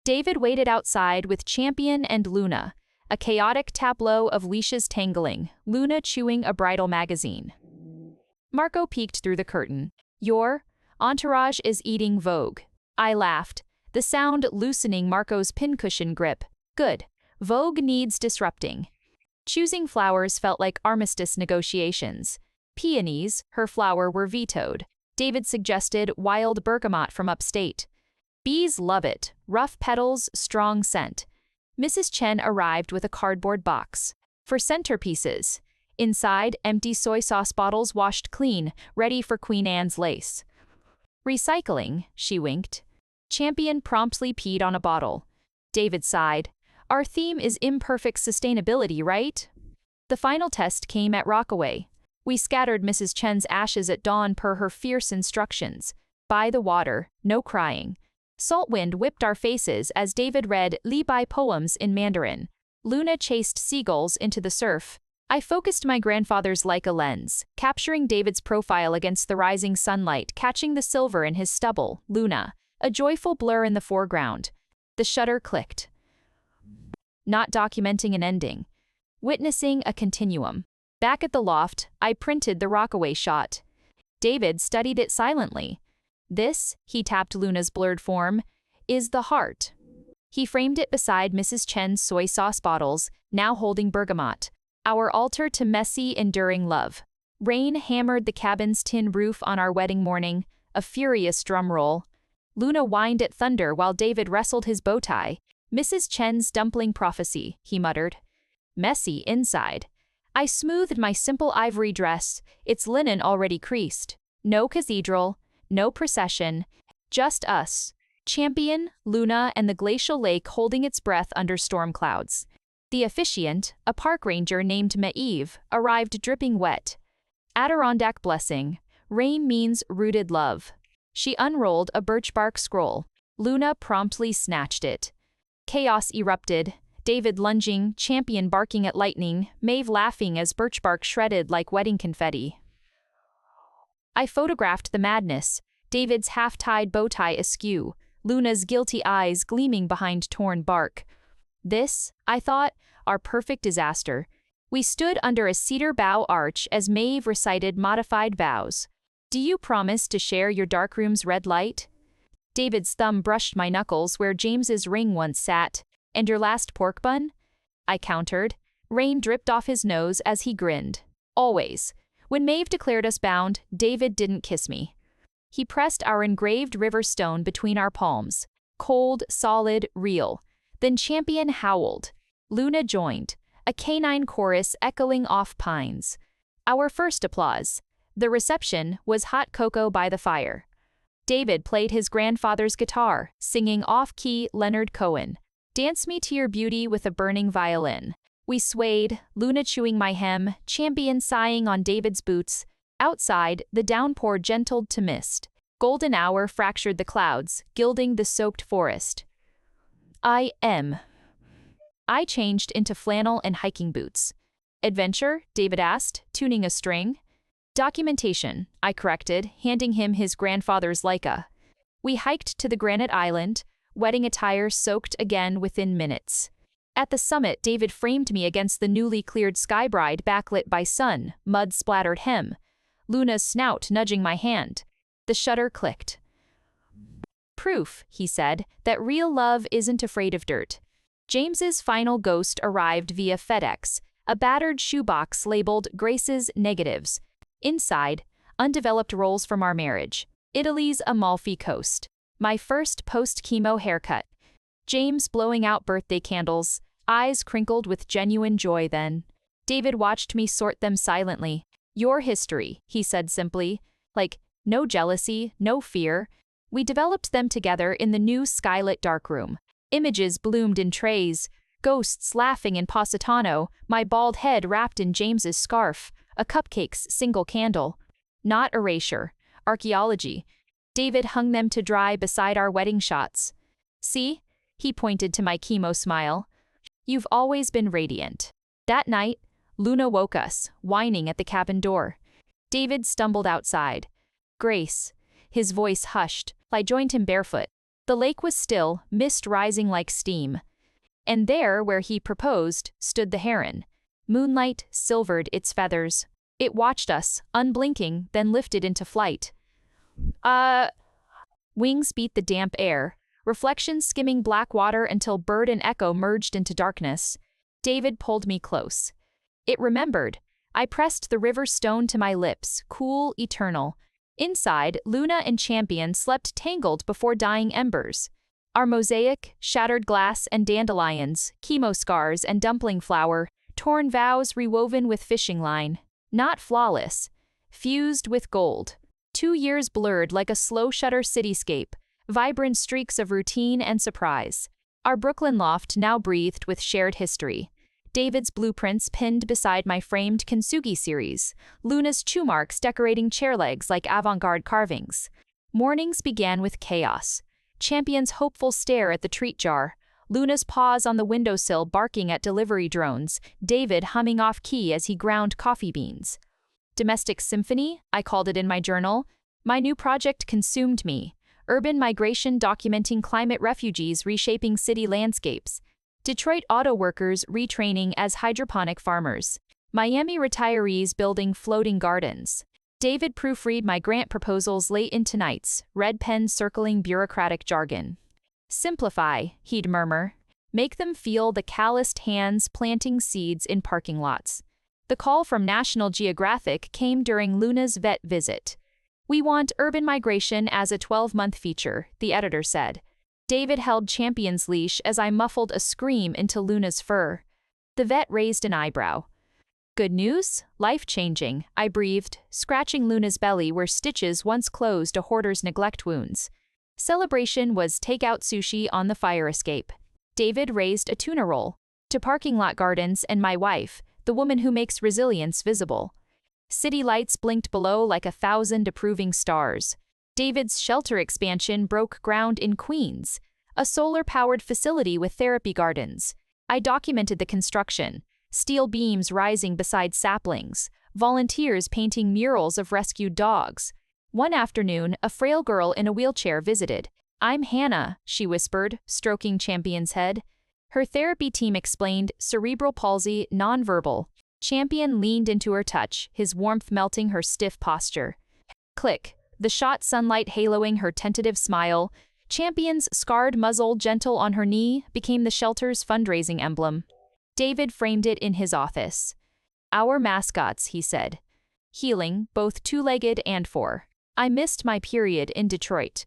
David waited outside with Champion and Luna, a chaotic tableau of leashes tangling, Luna chewing a bridal magazine. Marco peeked through the curtain. Your entourage is eating Vogue. I laughed, the sound loosening Marco's pincushion grip. Good. Vogue needs disrupting. Choosing flowers felt like armistice negotiations. Peonies, her flower, were vetoed. David suggested wild bergamot from upstate. Bees love it. Rough petals, strong scent. Mrs. Chen arrived with a cardboard box. For centerpieces. Inside, empty soy sauce bottles washed clean, ready for Queen Anne's lace. Recycling, she winked. Champion promptly peed on a bottle. David sighed. Our theme is imperfect sustainability, right? The final test came at Rockaway. We scattered Mrs. Chen's ashes at dawn per her fierce instructions. By the water, no crying. Salt wind whipped our faces as David read Li Bai poems in Mandarin. Luna chased seagulls into the surf. I focused my grandfather's Leica lens, capturing David's profile against the rising sunlight, catching the silver in his stubble, Luna, a joyful blur in the foreground. The shutter clicked. Not documenting an ending. Witnessing a continuum. Back at the loft, I printed the Rockaway shot. David studied it silently. This, he tapped Luna's blurred form, is the heart. He framed it beside Mrs. Chen's soy sauce bottles, now holding bergamot. Our altar to messy, enduring love. Rain hammered the cabin's tin roof on our wedding morning, a furious drum roll. Luna whined at thunder while David wrestled his bow tie. Mrs. Chen's dumpling prophecy, he muttered. Messy inside. I smoothed my simple ivory dress, its linen already creased. No cathedral, no procession, just us. Champion, Luna, and the glacial lake holding its breath under storm clouds. The officiant, a park ranger named Maeve, arrived dripping wet. Adirondack blessing. Rain means rooted love. She unrolled a birch bark scroll. Luna promptly snatched it. Chaos erupted. David lunging, Champion barking at lightning, Maeve laughing as birch bark shredded like wedding confetti. I photographed the madness, David's half-tied bow tie askew, Luna's guilty eyes gleaming behind torn bark. This, I thought, our perfect disaster. We stood under a cedar bough arch as Maeve recited modified vows. Do you promise to share your darkroom's red light? David's thumb brushed my knuckles where James's ring once sat. And your last pork bun? I countered. Rain dripped off his nose as he grinned. Always. When Maeve declared us bound, David didn't kiss me. He pressed our engraved river stone between our palms. Cold, solid, real. Then Champion howled. Luna joined. A canine chorus echoing off pines. Our first applause. The reception was hot cocoa by the fire. David played his grandfather's guitar, singing off-key Leonard Cohen. Dance me to your beauty with a burning violin. We swayed, Luna chewing my hem, Champion sighing on David's boots. Outside, the downpour gentled to mist. Golden hour fractured the clouds, gilding the soaked forest. I changed into flannel and hiking boots. Adventure? David asked, tuning a string. Documentation, I corrected, handing him his grandfather's Leica. We hiked to the granite island, wedding attire soaked again within minutes. At the summit, David framed me against the newly cleared skybride backlit by sun, mud-splattered hem. Luna's snout nudging my hand. The shutter clicked. Proof, he said, that real love isn't afraid of dirt. James's final ghost arrived via FedEx, a battered shoebox labeled Grace's Negatives. Inside, undeveloped roles from our marriage. Italy's Amalfi Coast. My first post-chemo haircut. James blowing out birthday candles, eyes crinkled with genuine joy then. David watched me sort them silently. Your history, he said simply. Like, no jealousy, no fear. We developed them together in the new skylit darkroom. Images bloomed in trays, ghosts laughing in Positano, my bald head wrapped in James's scarf, a cupcake's single candle. Not erasure, archaeology. David hung them to dry beside our wedding shots. See? He pointed to my chemo smile. You've always been radiant. That night, Luna woke us, whining at the cabin door. David stumbled outside. Grace. His voice hushed. I joined him barefoot. The lake was still, mist rising like steam. And there, where he proposed, stood the heron. Moonlight silvered its feathers. It watched us, unblinking, then lifted into flight. Wings beat the damp air, reflections skimming black water until bird and echo merged into darkness. David pulled me close. It remembered. I pressed the river stone to my lips, cool, eternal. Inside, Luna and Champion slept tangled before dying embers. Our mosaic, shattered glass and dandelions, chemo scars and dumpling flour, torn vows rewoven with fishing line. Not flawless. Fused with gold. 2 years blurred like a slow-shutter cityscape, vibrant streaks of routine and surprise. Our Brooklyn loft now breathed with shared history. David's blueprints pinned beside my framed kintsugi series, Luna's chew marks decorating chair legs like avant-garde carvings. Mornings began with chaos. Champion's hopeful stare at the treat jar, Luna's paws on the windowsill barking at delivery drones, David humming off-key as he ground coffee beans. Domestic symphony, I called it in my journal. My new project consumed me. Urban migration documenting climate refugees reshaping city landscapes. Detroit auto workers retraining as hydroponic farmers. Miami retirees building floating gardens. David proofread my grant proposals late into nights, red pen circling bureaucratic jargon. Simplify, he'd murmur. Make them feel the calloused hands planting seeds in parking lots. The call from National Geographic came during Luna's vet visit. We want urban migration as a 12-month feature, the editor said. David held Champion's leash as I muffled a scream into Luna's fur. The vet raised an eyebrow. Good news? Life-changing, I breathed, scratching Luna's belly where stitches once closed a hoarder's neglect wounds. Celebration was takeout sushi on the fire escape. David raised a tuna roll. To parking lot gardens and my wife, the woman who makes resilience visible. City lights blinked below like 1,000 approving stars. David's shelter expansion broke ground in Queens, a solar-powered facility with therapy gardens. I documented the construction, steel beams rising beside saplings, volunteers painting murals of rescued dogs. One afternoon, a frail girl in a wheelchair visited. I'm Hannah, she whispered, stroking Champion's head. Her therapy team explained cerebral palsy, nonverbal. Champion leaned into her touch, his warmth melting her stiff posture. Click, the shot sunlight haloing her tentative smile. Champion's scarred muzzle gentle on her knee became the shelter's fundraising emblem. David framed it in his office. Our mascots, he said. Healing, both two-legged and four. I missed my period in Detroit.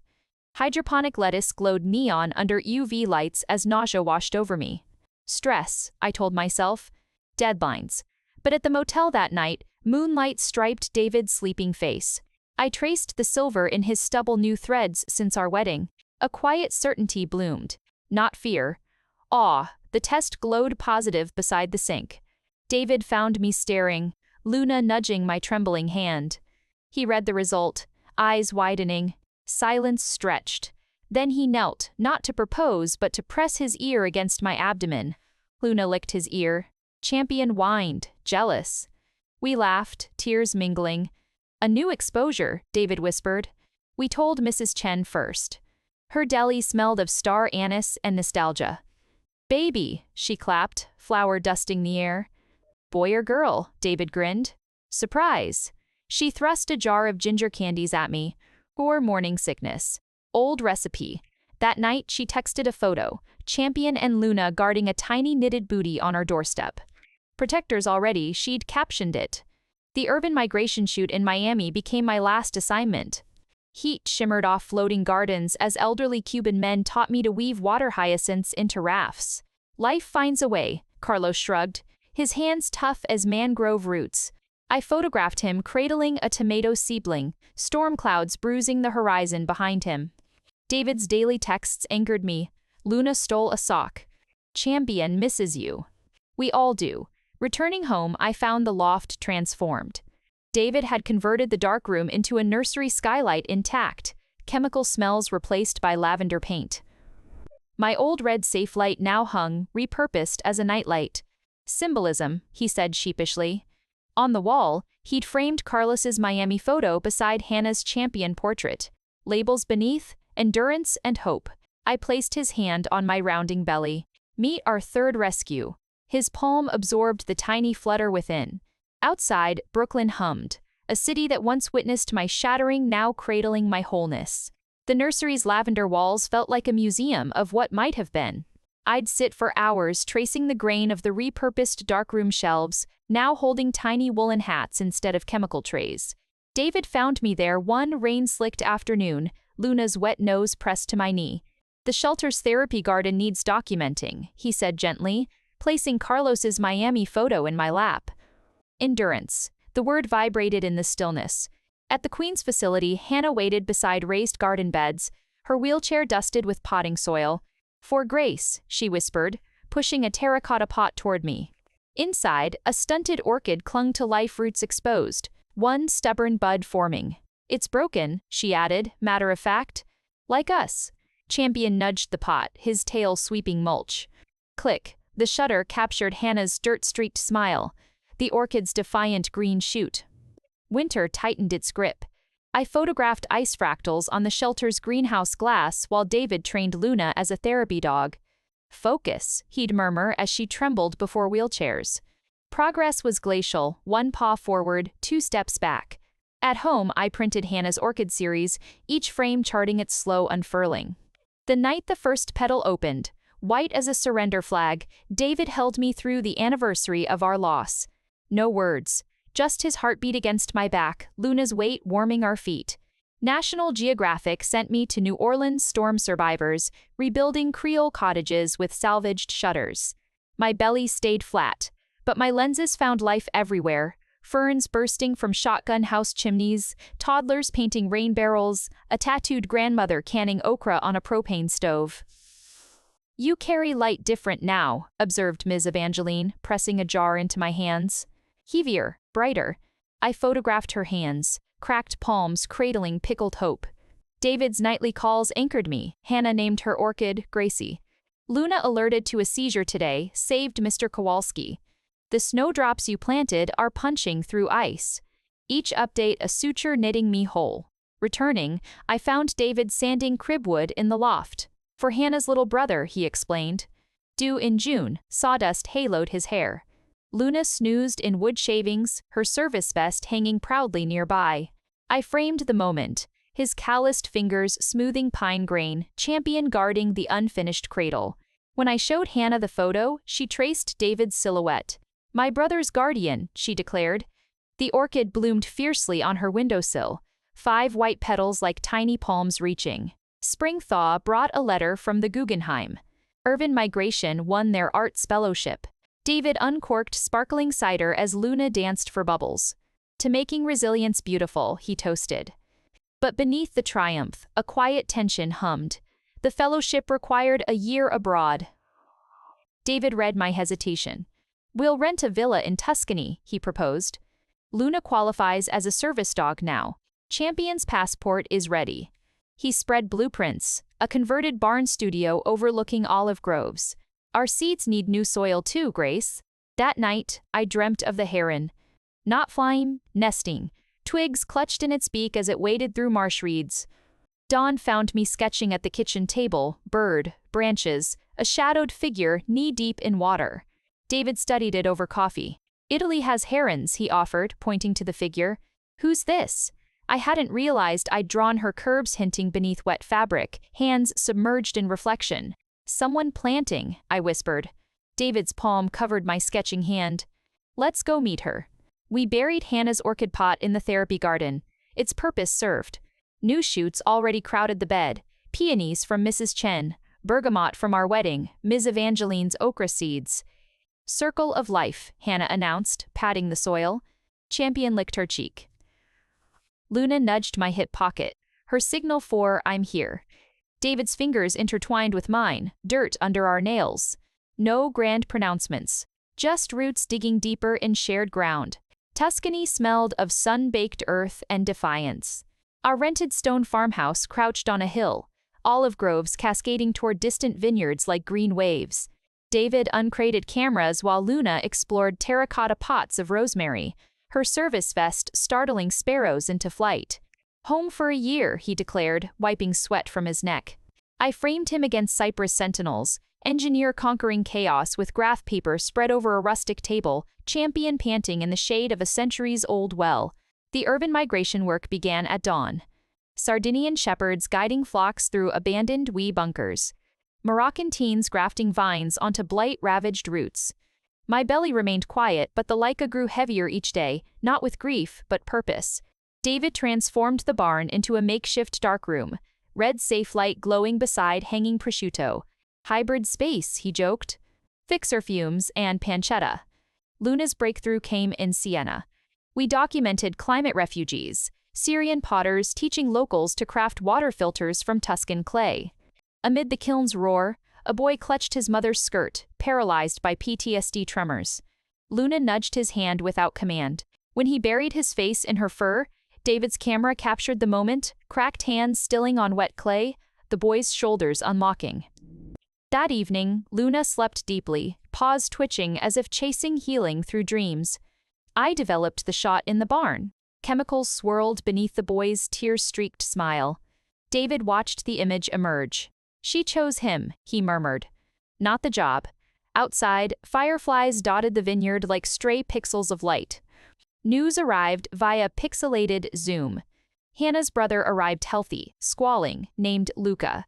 Hydroponic lettuce glowed neon under UV lights as nausea washed over me. Stress, I told myself. Deadlines. But at the motel that night, moonlight striped David's sleeping face. I traced the silver in his stubble new threads since our wedding. A quiet certainty bloomed. Not fear. Awe. The test glowed positive beside the sink. David found me staring, Luna nudging my trembling hand. He read the result, eyes widening. Silence stretched. Then he knelt, not to propose but to press his ear against my abdomen. Luna licked his ear. Champion whined, jealous. We laughed, tears mingling. A new exposure, David whispered. We told Mrs. Chen first. Her deli smelled of star anise and nostalgia. Baby, she clapped, flour dusting the air. Boy or girl, David grinned. Surprise. She thrust a jar of ginger candies at me. Or morning sickness. Old recipe. That night she texted a photo, Champion and Luna guarding a tiny knitted booty on our doorstep. Protectors already, she'd captioned it. The urban migration shoot in Miami became my last assignment. Heat shimmered off floating gardens as elderly Cuban men taught me to weave water hyacinths into rafts. Life finds a way, Carlos shrugged, his hands tough as mangrove roots. I photographed him cradling a tomato seedling, storm clouds bruising the horizon behind him. David's daily texts angered me. Luna stole a sock. Champion misses you. We all do. Returning home, I found the loft transformed. David had converted the dark room into a nursery skylight intact, chemical smells replaced by lavender paint. My old red safe light now hung, repurposed as a nightlight. Symbolism, he said sheepishly. On the wall, he'd framed Carlos's Miami photo beside Hannah's Champion portrait. Labels beneath, endurance and hope. I placed his hand on my rounding belly. Meet our third rescue. His palm absorbed the tiny flutter within. Outside, Brooklyn hummed, a city that once witnessed my shattering now cradling my wholeness. The nursery's lavender walls felt like a museum of what might have been. I'd sit for hours tracing the grain of the repurposed darkroom shelves, now holding tiny woolen hats instead of chemical trays. David found me there one rain-slicked afternoon, Luna's wet nose pressed to my knee. The shelter's therapy garden needs documenting, he said gently, placing Carlos's Miami photo in my lap. Endurance. The word vibrated in the stillness. At the Queen's facility, Hannah waited beside raised garden beds, her wheelchair dusted with potting soil. For Grace, she whispered, pushing a terracotta pot toward me. Inside, a stunted orchid clung to life, roots exposed, one stubborn bud forming. It's broken, she added, matter of fact. Like us. Champion nudged the pot, his tail sweeping mulch. Click. The shutter captured Hannah's dirt-streaked smile, the orchid's defiant green shoot. Winter tightened its grip. I photographed ice fractals on the shelter's greenhouse glass while David trained Luna as a therapy dog. Focus, he'd murmur as she trembled before wheelchairs. Progress was glacial, one paw forward, 2 steps back. At home, I printed Hannah's orchid series, each frame charting its slow unfurling. The night the first petal opened, white as a surrender flag, David held me through the anniversary of our loss. No words, just his heartbeat against my back, Luna's weight warming our feet. National Geographic sent me to New Orleans storm survivors, rebuilding Creole cottages with salvaged shutters. My belly stayed flat, but my lenses found life everywhere. Ferns bursting from shotgun house chimneys, toddlers painting rain barrels, a tattooed grandmother canning okra on a propane stove. You carry light different now, observed Ms. Evangeline, pressing a jar into my hands. Heavier, brighter. I photographed her hands, cracked palms cradling pickled hope. David's nightly calls anchored me. Hannah named her orchid Gracie. Luna alerted to a seizure today, saved Mr. Kowalski. The snowdrops you planted are punching through ice. Each update a suture knitting me whole. Returning, I found David sanding cribwood in the loft. For Hannah's little brother, he explained. Due in June, sawdust haloed his hair. Luna snoozed in wood shavings, her service vest hanging proudly nearby. I framed the moment, his calloused fingers smoothing pine grain, Champion guarding the unfinished cradle. When I showed Hannah the photo, she traced David's silhouette. My brother's guardian, she declared. The orchid bloomed fiercely on her windowsill, 5 white petals like tiny palms reaching. Spring thaw brought a letter from the Guggenheim. Urban migration won their arts fellowship. David uncorked sparkling cider as Luna danced for bubbles. To making resilience beautiful, he toasted. But beneath the triumph, a quiet tension hummed. The fellowship required a year abroad. David read my hesitation. We'll rent a villa in Tuscany, he proposed. Luna qualifies as a service dog now. Champion's passport is ready. He spread blueprints, a converted barn studio overlooking olive groves. Our seeds need new soil too, Grace. That night, I dreamt of the heron. Not flying, nesting. Twigs clutched in its beak as it waded through marsh reeds. Dawn found me sketching at the kitchen table, bird, branches, a shadowed figure knee-deep in water. David studied it over coffee. Italy has herons, he offered, pointing to the figure. Who's this? I hadn't realized I'd drawn her curves hinting beneath wet fabric, hands submerged in reflection. Someone planting, I whispered. David's palm covered my sketching hand. Let's go meet her. We buried Hannah's orchid pot in the therapy garden. Its purpose served. New shoots already crowded the bed. Peonies from Mrs. Chen, bergamot from our wedding, Ms. Evangeline's okra seeds. Circle of life, Hannah announced, patting the soil. Champion licked her cheek. Luna nudged my hip pocket, her signal for I'm here. David's fingers intertwined with mine, dirt under our nails. No grand pronouncements, just roots digging deeper in shared ground. Tuscany smelled of sun-baked earth and defiance. Our rented stone farmhouse crouched on a hill, olive groves cascading toward distant vineyards like green waves. David uncrated cameras while Luna explored terracotta pots of rosemary, her service vest startling sparrows into flight. Home for a year, he declared, wiping sweat from his neck. I framed him against cypress sentinels, engineer conquering chaos with graph paper spread over a rustic table, champion panting in the shade of a centuries-old well. The urban migration work began at dawn. Sardinian shepherds guiding flocks through abandoned wee bunkers. Moroccan teens grafting vines onto blight-ravaged roots. My belly remained quiet, but the Leica grew heavier each day, not with grief, but purpose. David transformed the barn into a makeshift darkroom, red safe light glowing beside hanging prosciutto. Hybrid space, he joked. Fixer fumes and pancetta. Luna's breakthrough came in Siena. We documented climate refugees, Syrian potters teaching locals to craft water filters from Tuscan clay. Amid the kiln's roar, a boy clutched his mother's skirt, paralyzed by PTSD tremors. Luna nudged his hand without command. When he buried his face in her fur, David's camera captured the moment, cracked hands stilling on wet clay, the boy's shoulders unlocking. That evening, Luna slept deeply, paws twitching as if chasing healing through dreams. I developed the shot in the barn. Chemicals swirled beneath the boy's tear-streaked smile. David watched the image emerge. She chose him, he murmured. Not the job. Outside, fireflies dotted the vineyard like stray pixels of light. News arrived via pixelated Zoom. Hannah's brother arrived healthy, squalling, named Luca.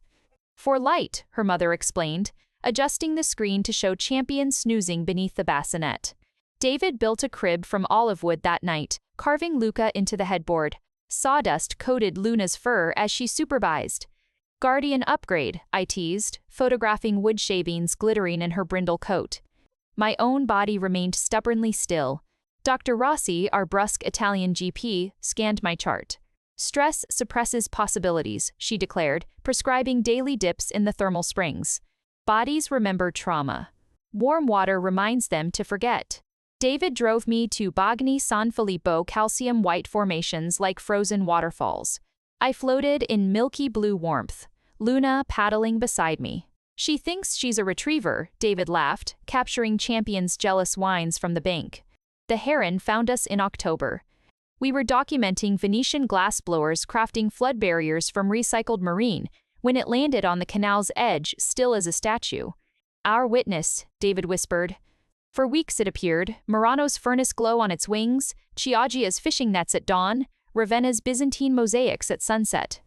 For light, her mother explained, adjusting the screen to show champion snoozing beneath the bassinet. David built a crib from olive wood that night, carving Luca into the headboard. Sawdust coated Luna's fur as she supervised. Guardian upgrade, I teased, photographing wood shavings glittering in her brindle coat. My own body remained stubbornly still. Dr. Rossi, our brusque Italian GP, scanned my chart. Stress suppresses possibilities, she declared, prescribing daily dips in the thermal springs. Bodies remember trauma. Warm water reminds them to forget. David drove me to Bagni San Filippo calcium white formations like frozen waterfalls. I floated in milky blue warmth, Luna paddling beside me. She thinks she's a retriever, David laughed, capturing Champion's jealous whines from the bank. The heron found us in October. We were documenting Venetian glassblowers crafting flood barriers from recycled marine when it landed on the canal's edge, still as a statue. Our witness, David whispered. For weeks it appeared, Murano's furnace glow on its wings, Chioggia's fishing nets at dawn, Ravenna's Byzantine mosaics at sunset.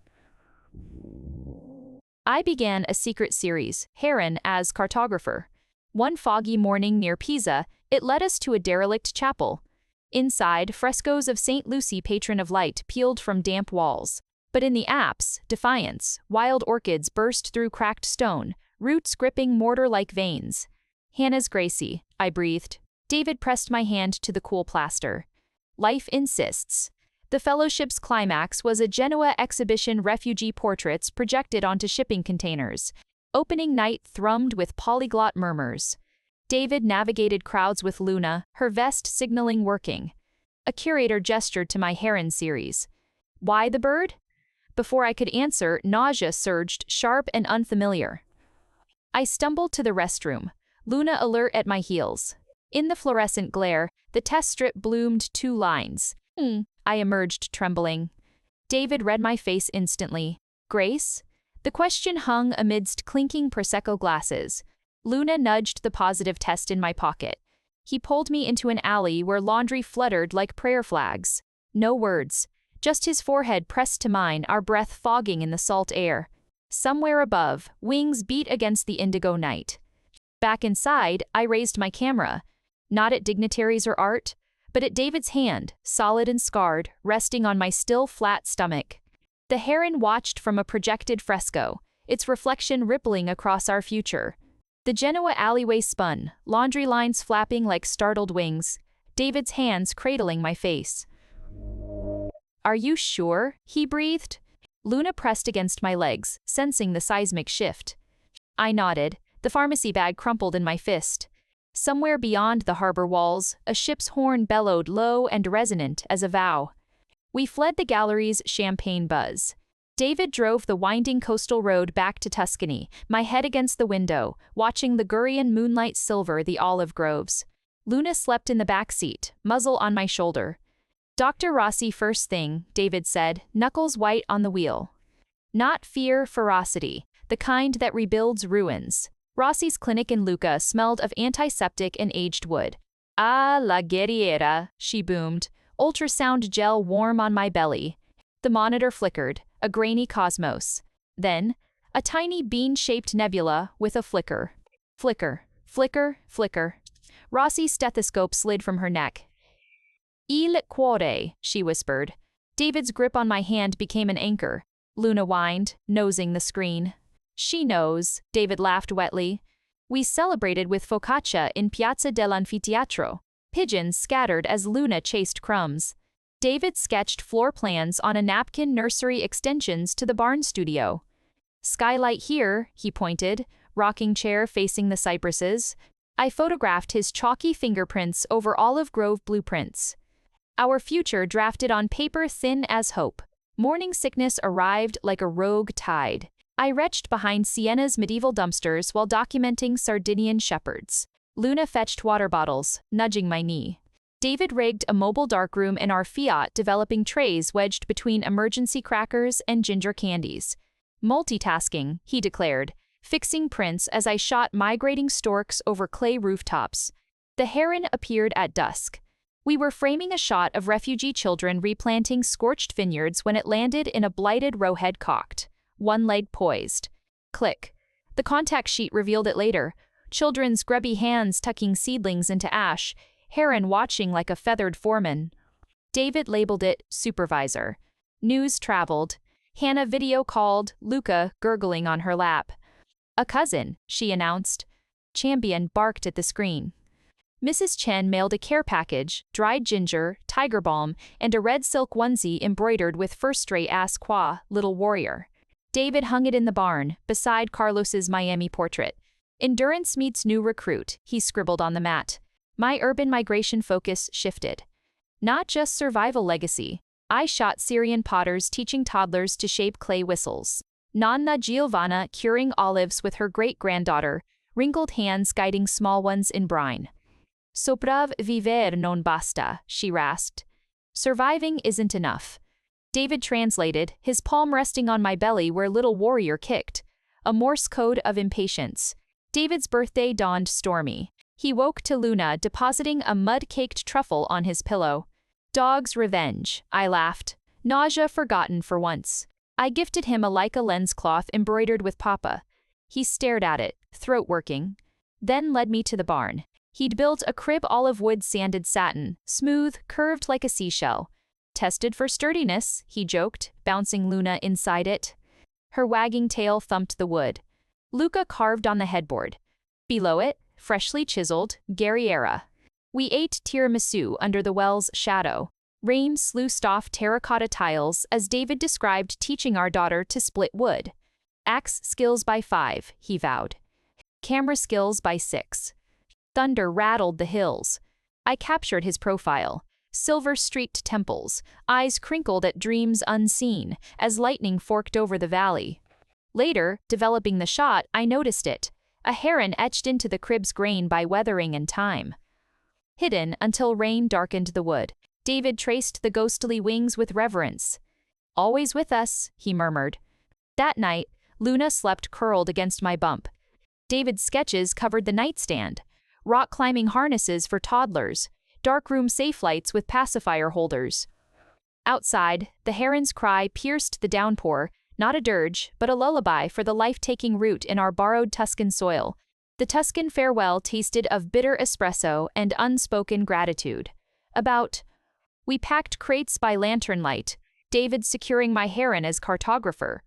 I began a secret series, Heron as cartographer. One foggy morning near Pisa, it led us to a derelict chapel. Inside, frescoes of St. Lucy, patron of light, peeled from damp walls. But in the apse, defiance, wild orchids burst through cracked stone, roots gripping mortar like veins. Hannah's Gracie, I breathed. David pressed my hand to the cool plaster. Life insists. The fellowship's climax was a Genoa exhibition refugee portraits projected onto shipping containers. Opening night thrummed with polyglot murmurs. David navigated crowds with Luna, her vest signaling working. A curator gestured to my Heron series. Why the bird? Before I could answer, nausea surged, sharp and unfamiliar. I stumbled to the restroom, Luna alert at my heels. In the fluorescent glare, the test strip bloomed 2 lines. I emerged trembling. David read my face instantly. Grace? The question hung amidst clinking Prosecco glasses. Luna nudged the positive test in my pocket. He pulled me into an alley where laundry fluttered like prayer flags. No words. Just his forehead pressed to mine, our breath fogging in the salt air. Somewhere above, wings beat against the indigo night. Back inside, I raised my camera. Not at dignitaries or art, but at David's hand, solid and scarred, resting on my still flat stomach. The heron watched from a projected fresco, its reflection rippling across our future. The Genoa alleyway spun, laundry lines flapping like startled wings, David's hands cradling my face. Are you sure? He breathed. Luna pressed against my legs, sensing the seismic shift. I nodded, the pharmacy bag crumpled in my fist. Somewhere beyond the harbor walls, a ship's horn bellowed low and resonant as a vow. We fled the gallery's champagne buzz. David drove the winding coastal road back to Tuscany, my head against the window, watching the Gurian moonlight silver the olive groves. Luna slept in the back seat, muzzle on my shoulder. Dr. Rossi first thing, David said, knuckles white on the wheel. Not fear, ferocity, the kind that rebuilds ruins. Rossi's clinic in Lucca smelled of antiseptic and aged wood. Ah, la guerriera, she boomed, ultrasound gel warm on my belly. The monitor flickered, a grainy cosmos. Then, a tiny bean-shaped nebula with a flicker. Flicker, flicker, flicker. Rossi's stethoscope slid from her neck. Il cuore, she whispered. David's grip on my hand became an anchor. Luna whined, nosing the screen. She knows, David laughed wetly. We celebrated with focaccia in Piazza dell'Anfiteatro. Pigeons scattered as Luna chased crumbs. David sketched floor plans on a napkin nursery extensions to the barn studio. Skylight here, he pointed, rocking chair facing the cypresses. I photographed his chalky fingerprints over Olive Grove blueprints. Our future drafted on paper thin as hope. Morning sickness arrived like a rogue tide. I retched behind Siena's medieval dumpsters while documenting Sardinian shepherds. Luna fetched water bottles, nudging my knee. David rigged a mobile darkroom in our Fiat, developing trays wedged between emergency crackers and ginger candies. Multitasking, he declared, fixing prints as I shot migrating storks over clay rooftops. The heron appeared at dusk. We were framing a shot of refugee children replanting scorched vineyards when it landed in a blighted rowhead cocked, one leg poised. Click. The contact sheet revealed it later. Children's grubby hands tucking seedlings into ash, heron watching like a feathered foreman. David labeled it supervisor. News traveled. Hannah video called, Luca gurgling on her lap. A cousin, she announced. Champion barked at the screen. Mrs. Chen mailed a care package, dried ginger, tiger balm, and a red silk onesie embroidered with first-rate ass qua, little warrior. David hung it in the barn, beside Carlos's Miami portrait. Endurance meets new recruit, he scribbled on the mat. My urban migration focus shifted. Not just survival legacy. I shot Syrian potters teaching toddlers to shape clay whistles. Nonna Giovanna curing olives with her great-granddaughter, wrinkled hands guiding small ones in brine. Sopravvivere non basta, she rasped. Surviving isn't enough. David translated, his palm resting on my belly where little warrior kicked. A Morse code of impatience. David's birthday dawned stormy. He woke to Luna depositing a mud-caked truffle on his pillow. Dog's revenge, I laughed. Nausea forgotten for once. I gifted him a Leica lens cloth embroidered with Papa. He stared at it, throat working. Then led me to the barn. He'd built a crib olive wood sanded satin, smooth, curved like a seashell. Tested for sturdiness, he joked, bouncing Luna inside it. Her wagging tail thumped the wood. Luca carved on the headboard. Below it, freshly chiseled, Guerriera. We ate tiramisu under the well's shadow. Rain sluiced off terracotta tiles as David described teaching our daughter to split wood. Axe skills by 5, he vowed. Camera skills by 6. Thunder rattled the hills. I captured his profile. Silver-streaked temples, eyes crinkled at dreams unseen, as lightning forked over the valley. Later, developing the shot, I noticed it. A heron etched into the crib's grain by weathering and time. hidden until rain darkened the wood. David traced the ghostly wings with reverence. "Always with us," he murmured. That night, Luna slept curled against my bump. David's sketches covered the nightstand. Rock climbing harnesses for toddlers, darkroom safe lights with pacifier holders. Outside, the heron's cry pierced the downpour, not a dirge, but a lullaby for the life-taking root in our borrowed Tuscan soil. The Tuscan farewell tasted of bitter espresso and unspoken gratitude. We packed crates by lantern light, David securing my heron as cartographer.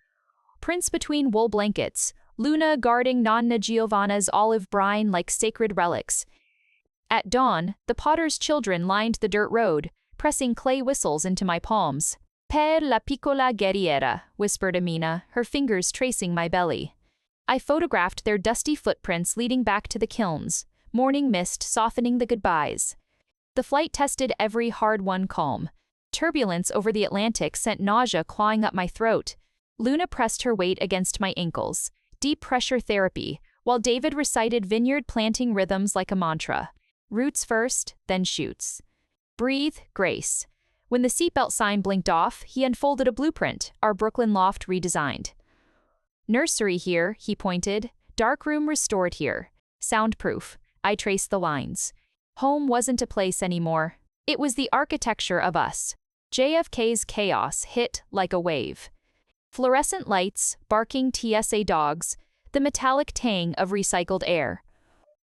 Prince between wool blankets, Luna guarding Nonna Giovanna's olive brine like sacred relics. At dawn, the potter's children lined the dirt road, pressing clay whistles into my palms. "Per la piccola guerriera," whispered Amina, her fingers tracing my belly. I photographed their dusty footprints leading back to the kilns, morning mist softening the goodbyes. The flight tested every hard-won calm. Turbulence over the Atlantic sent nausea clawing up my throat. Luna pressed her weight against my ankles. Deep pressure therapy, while David recited vineyard planting rhythms like a mantra. Roots first, then shoots. Breathe, Grace. When the seatbelt sign blinked off, he unfolded a blueprint, our Brooklyn loft redesigned. "Nursery here," he pointed. "Darkroom restored here. Soundproof." I traced the lines. Home wasn't a place anymore. It was the architecture of us. JFK's chaos hit like a wave. Fluorescent lights, barking TSA dogs, the metallic tang of recycled air.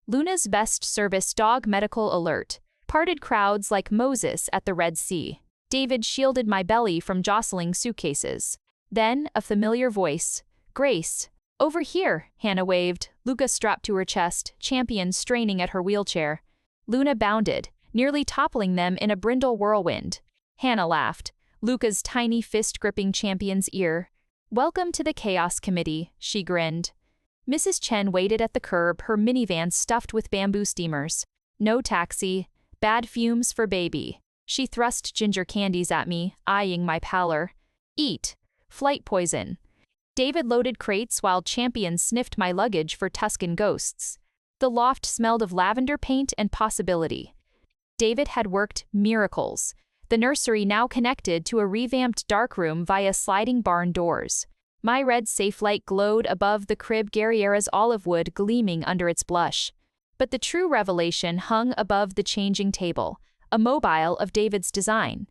Luna's best service dog medical alert. Parted crowds like Moses at the Red Sea. David shielded my belly from jostling suitcases. Then, a familiar voice. "Grace." "Over here," Hannah waved, Luca strapped to her chest, Champion straining at her wheelchair. Luna bounded, nearly toppling them in a brindle whirlwind. Hannah laughed, Luca's tiny fist gripping Champion's ear. "Welcome to the Chaos Committee," she grinned. Mrs. Chen waited at the curb, her minivan stuffed with bamboo steamers. "No taxi. Bad fumes for baby." She thrust ginger candies at me, eyeing my pallor. "Eat. Flight poison." David loaded crates while Champion sniffed my luggage for Tuscan ghosts. The loft smelled of lavender paint and possibility. David had worked miracles. The nursery now connected to a revamped darkroom via sliding barn doors. My red safe light glowed above the crib, Guerriera's olive wood gleaming under its blush. But the true revelation hung above the changing table, a mobile of David's design.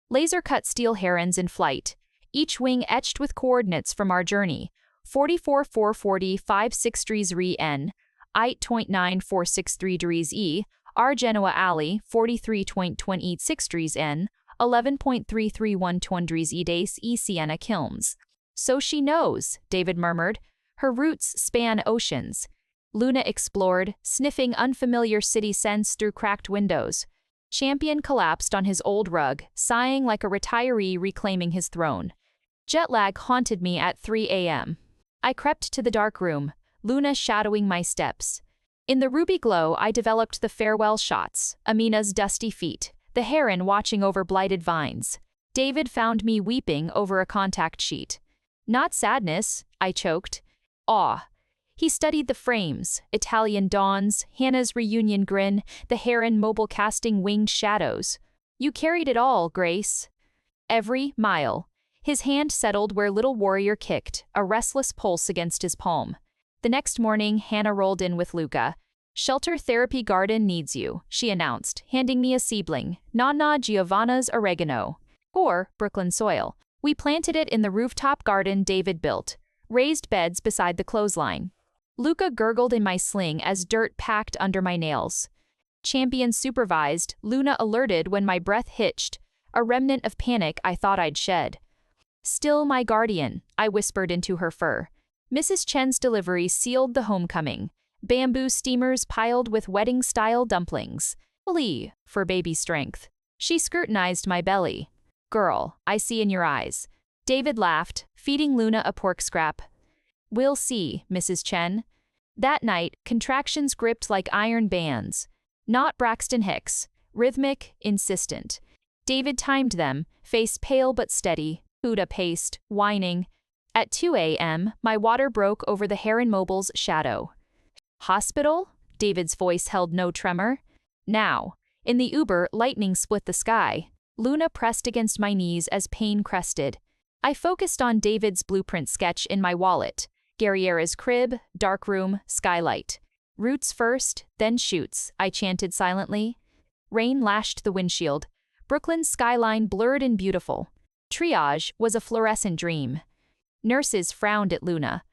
Laser-cut steel herons in flight, each wing etched with coordinates from our journey, 44,440,56 degrees N, 8.9463 degrees E, R Genoa Alley, 43.26 degrees N, 11.331 degrees E days E Sienna Kilns. "So she knows," David murmured. "Her roots span oceans." Luna explored, sniffing unfamiliar city scents through cracked windows. Champion collapsed on his old rug, sighing like a retiree reclaiming his throne. Jet lag haunted me at 3 a.m. I crept to the dark room, Luna shadowing my steps. In the ruby glow, I developed the farewell shots, Amina's dusty feet, the heron watching over blighted vines. David found me weeping over a contact sheet. "Not sadness," I choked. "Awe." He studied the frames, Italian dawns, Hannah's reunion grin, the heron mobile casting winged shadows. "You carried it all, Grace." Every mile. His hand settled where little warrior kicked, a restless pulse against his palm. The next morning, Hannah rolled in with Luca. "Shelter Therapy Garden needs you," she announced, handing me a seedling, Nonna Giovanna's oregano, or Brooklyn soil. We planted it in the rooftop garden David built, raised beds beside the clothesline. Luca gurgled in my sling as dirt packed under my nails. Champion supervised, Luna alerted when my breath hitched, a remnant of panic I thought I'd shed. "Still my guardian," I whispered into her fur. Mrs. Chen's delivery sealed the homecoming. Bamboo steamers piled with wedding-style dumplings. "Lee," for baby strength. She scrutinized my belly. "Girl, I see in your eyes." David laughed, feeding Luna a pork scrap. "We'll see, Mrs. Chen." That night, contractions gripped like iron bands. Not Braxton Hicks. Rhythmic, insistent. David timed them, face pale but steady, Huda paced, whining. At 2 a.m., my water broke over the Heron Mobile's shadow. "Hospital?" David's voice held no tremor. "Now." In the Uber, lightning split the sky. Luna pressed against my knees as pain crested. I focused on David's blueprint sketch in my wallet. Guerriera's crib, dark room, skylight. Roots first, then shoots, I chanted silently. Rain lashed the windshield. Brooklyn's skyline blurred and beautiful. Triage was a fluorescent dream. Nurses frowned at Luna.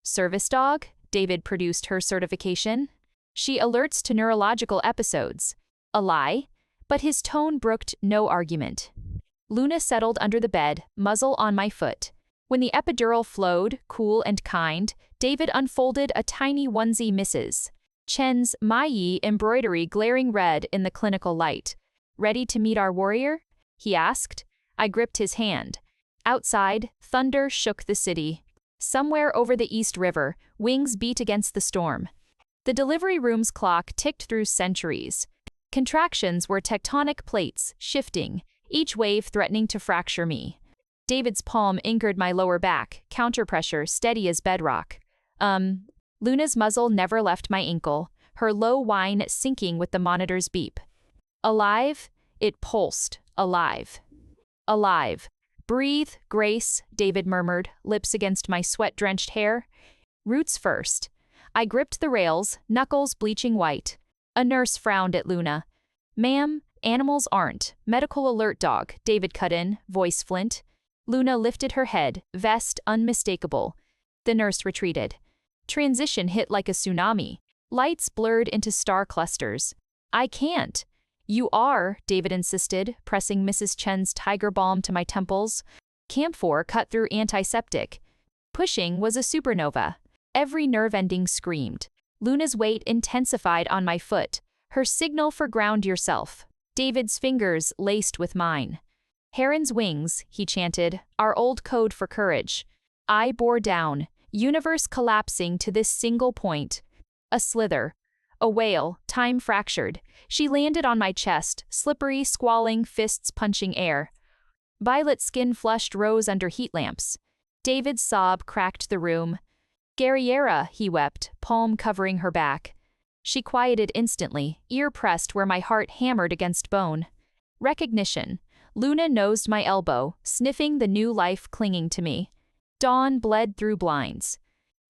Service dog? David produced her certification. She alerts to neurological episodes. A lie? But his tone brooked no argument. Luna settled under the bed, muzzle on my foot. When the epidural flowed, cool and kind, David unfolded a tiny onesie Mrs. Chen's Mai embroidery glaring red in the clinical light. Ready to meet our warrior? He asked. I gripped his hand. Outside, thunder shook the city. Somewhere over the East River, wings beat against the storm. The delivery room's clock ticked through centuries. Contractions were tectonic plates, shifting, each wave threatening to fracture me. David's palm anchored my lower back, counterpressure steady as bedrock. Luna's muzzle never left my ankle, her low whine syncing with the monitor's beep. Alive? It pulsed. Alive. Alive. Breathe, Grace, David murmured, lips against my sweat-drenched hair. Roots first. I gripped the rails, knuckles bleaching white. A nurse frowned at Luna. Ma'am, animals aren't. Medical alert dog, David cut in, voice flint. Luna lifted her head, vest unmistakable. The nurse retreated. Transition hit like a tsunami. Lights blurred into star clusters. I can't. You are, David insisted, pressing Mrs. Chen's tiger balm to my temples. Camphor cut through antiseptic. Pushing was a supernova. Every nerve ending screamed. Luna's weight intensified on my foot, her signal for ground yourself. David's fingers laced with mine. Heron's wings, he chanted, our old code for courage. I bore down, universe collapsing to this single point. A slither. A wail, time fractured. She landed on my chest, slippery, squalling, fists punching air. Violet skin flushed rose under heat lamps. David's sob cracked the room. Guerriera, he wept, palm covering her back. She quieted instantly, ear pressed where my heart hammered against bone. Recognition. Luna nosed my elbow, sniffing the new life clinging to me. Dawn bled through blinds.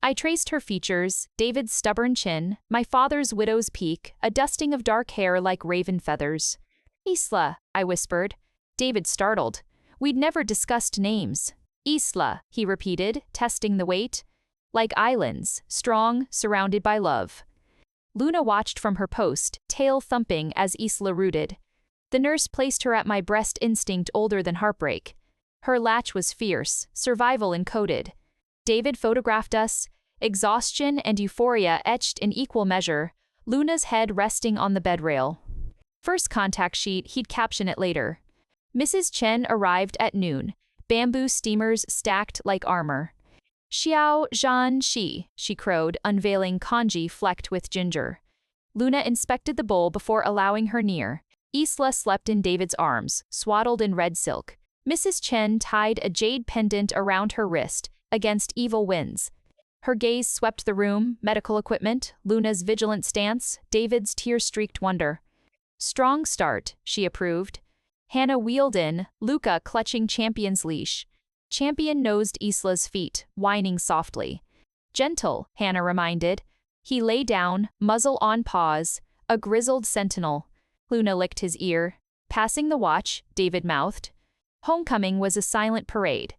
I traced her features, David's stubborn chin, my father's widow's peak, a dusting of dark hair like raven feathers. Isla, I whispered. David startled. We'd never discussed names. Isla, he repeated, testing the weight. Like islands, strong, surrounded by love. Luna watched from her post, tail thumping as Isla rooted. The nurse placed her at my breast instinct older than heartbreak. Her latch was fierce, survival encoded. David photographed us, exhaustion and euphoria etched in equal measure, Luna's head resting on the bed rail. First contact sheet, he'd caption it later. Mrs. Chen arrived at noon, bamboo steamers stacked like armor. Xiao Zhan Shi, she crowed, unveiling congee flecked with ginger. Luna inspected the bowl before allowing her near. Isla slept in David's arms, swaddled in red silk. Mrs. Chen tied a jade pendant around her wrist, against evil winds. Her gaze swept the room, medical equipment, Luna's vigilant stance, David's tear-streaked wonder. Strong start, she approved. Hannah wheeled in, Luca clutching Champion's leash. Champion nosed Isla's feet, whining softly. Gentle, Hannah reminded. He lay down, muzzle on paws, a grizzled sentinel. Luna licked his ear. Passing the watch, David mouthed. Homecoming was a silent parade.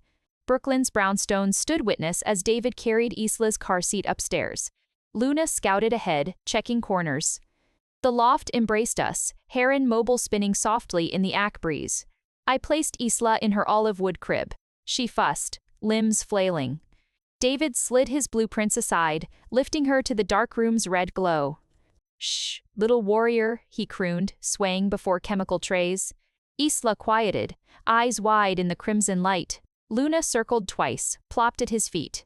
Brooklyn's brownstones stood witness as David carried Isla's car seat upstairs. Luna scouted ahead, checking corners. The loft embraced us, Heron mobile spinning softly in the ack breeze. I placed Isla in her olive wood crib. She fussed, limbs flailing. David slid his blueprints aside, lifting her to the dark room's red glow. Shh, little warrior, he crooned, swaying before chemical trays. Isla quieted, eyes wide in the crimson light. Luna circled twice, plopped at his feet.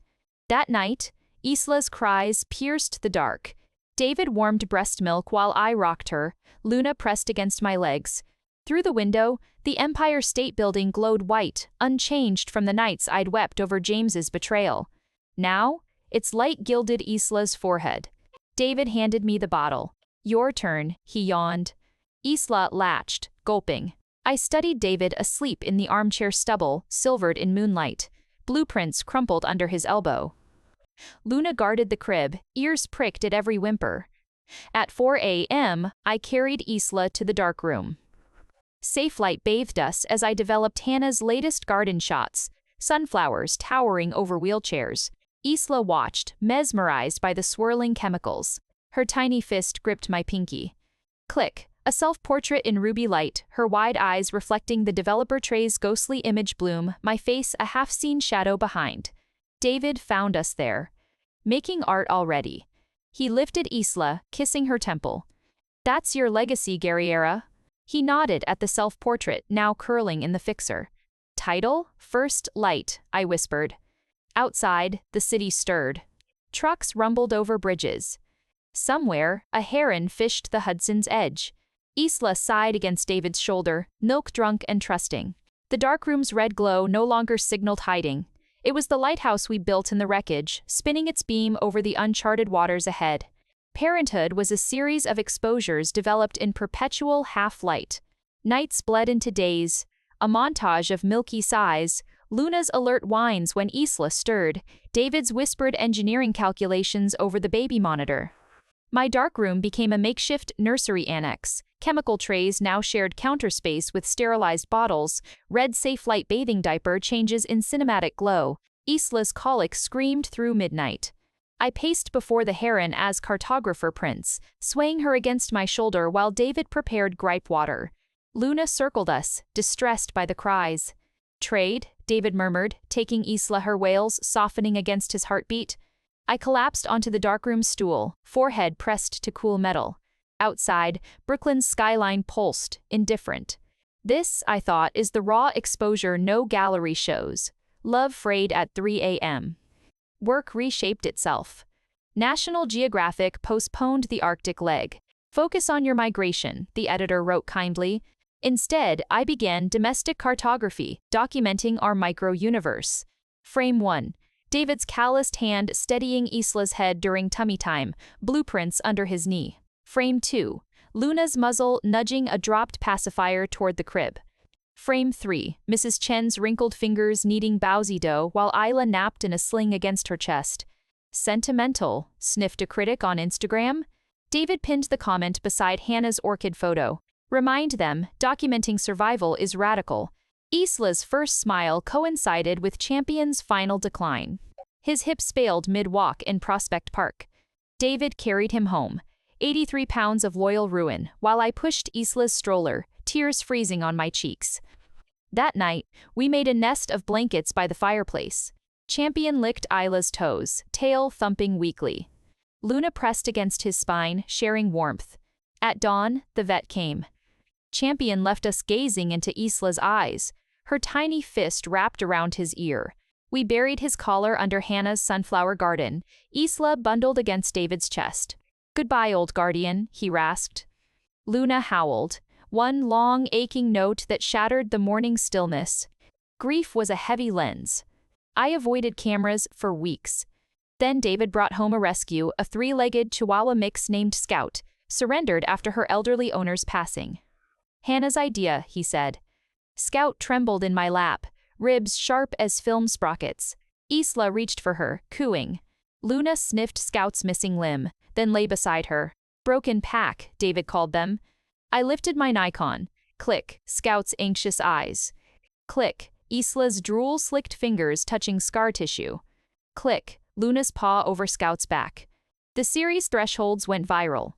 That night, Isla's cries pierced the dark. David warmed breast milk while I rocked her, Luna pressed against my legs. Through the window, the Empire State Building glowed white, unchanged from the nights I'd wept over James's betrayal. Now, its light gilded Isla's forehead. David handed me the bottle. Your turn, he yawned. Isla latched, gulping. I studied David asleep in the armchair stubble, silvered in moonlight. Blueprints crumpled under his elbow. Luna guarded the crib, ears pricked at every whimper. At 4 a.m., I carried Isla to the dark room. Safe light bathed us as I developed Hannah's latest garden shots, sunflowers towering over wheelchairs. Isla watched, mesmerized by the swirling chemicals. Her tiny fist gripped my pinky. Click. A self-portrait in ruby light, her wide eyes reflecting the developer tray's ghostly image bloom, my face a half-seen shadow behind. David found us there. Making art already. He lifted Isla, kissing her temple. That's your legacy, Guerriera. He nodded at the self-portrait, now curling in the fixer. Title? First Light, I whispered. Outside, the city stirred. Trucks rumbled over bridges. Somewhere, a heron fished the Hudson's edge. Isla sighed against David's shoulder, milk-drunk and trusting. The darkroom's red glow no longer signaled hiding. It was the lighthouse we built in the wreckage, spinning its beam over the uncharted waters ahead. Parenthood was a series of exposures developed in perpetual half-light. Nights bled into days, a montage of milky sighs, Luna's alert whines when Isla stirred, David's whispered engineering calculations over the baby monitor. My darkroom became a makeshift nursery annex. Chemical trays now shared counter space with sterilized bottles, red safe light bathing diaper changes in cinematic glow. Isla's colic screamed through midnight. I paced before the heron as cartographer prints, swaying her against my shoulder while David prepared gripe water. Luna circled us, distressed by the cries. Trade, David murmured, taking Isla her wails softening against his heartbeat. I collapsed onto the darkroom stool, forehead pressed to cool metal. Outside, Brooklyn's skyline pulsed, indifferent. This, I thought, is the raw exposure no gallery shows. Love frayed at 3 a.m. Work reshaped itself. National Geographic postponed the Arctic leg. Focus on your migration, the editor wrote kindly. Instead, I began domestic cartography, documenting our micro-universe. Frame 1. David's calloused hand steadying Isla's head during tummy time, blueprints under his knee. Frame 2. Luna's muzzle nudging a dropped pacifier toward the crib. Frame 3. Mrs. Chen's wrinkled fingers kneading bowsy dough while Isla napped in a sling against her chest. Sentimental, sniffed a critic on Instagram. David pinned the comment beside Hannah's orchid photo. Remind them, documenting survival is radical. Isla's first smile coincided with Champion's final decline. His hip spaled mid-walk in Prospect Park. David carried him home. 83 pounds of loyal ruin, while I pushed Isla's stroller, tears freezing on my cheeks. That night, we made a nest of blankets by the fireplace. Champion licked Isla's toes, tail thumping weakly. Luna pressed against his spine, sharing warmth. At dawn, the vet came. Champion left us gazing into Isla's eyes, her tiny fist wrapped around his ear. We buried his collar under Hannah's sunflower garden, Isla bundled against David's chest. Goodbye, old guardian, he rasped. Luna howled, one long, aching note that shattered the morning stillness. Grief was a heavy lens. I avoided cameras for weeks. Then David brought home a rescue, a three-legged Chihuahua mix named Scout, surrendered after her elderly owner's passing. Hannah's idea, he said. Scout trembled in my lap, ribs sharp as film sprockets. Isla reached for her, cooing. Luna sniffed Scout's missing limb, then lay beside her. Broken pack, David called them. I lifted my Nikon. Click, Scout's anxious eyes. Click, Isla's drool-slicked fingers touching scar tissue. Click, Luna's paw over Scout's back. The series thresholds went viral.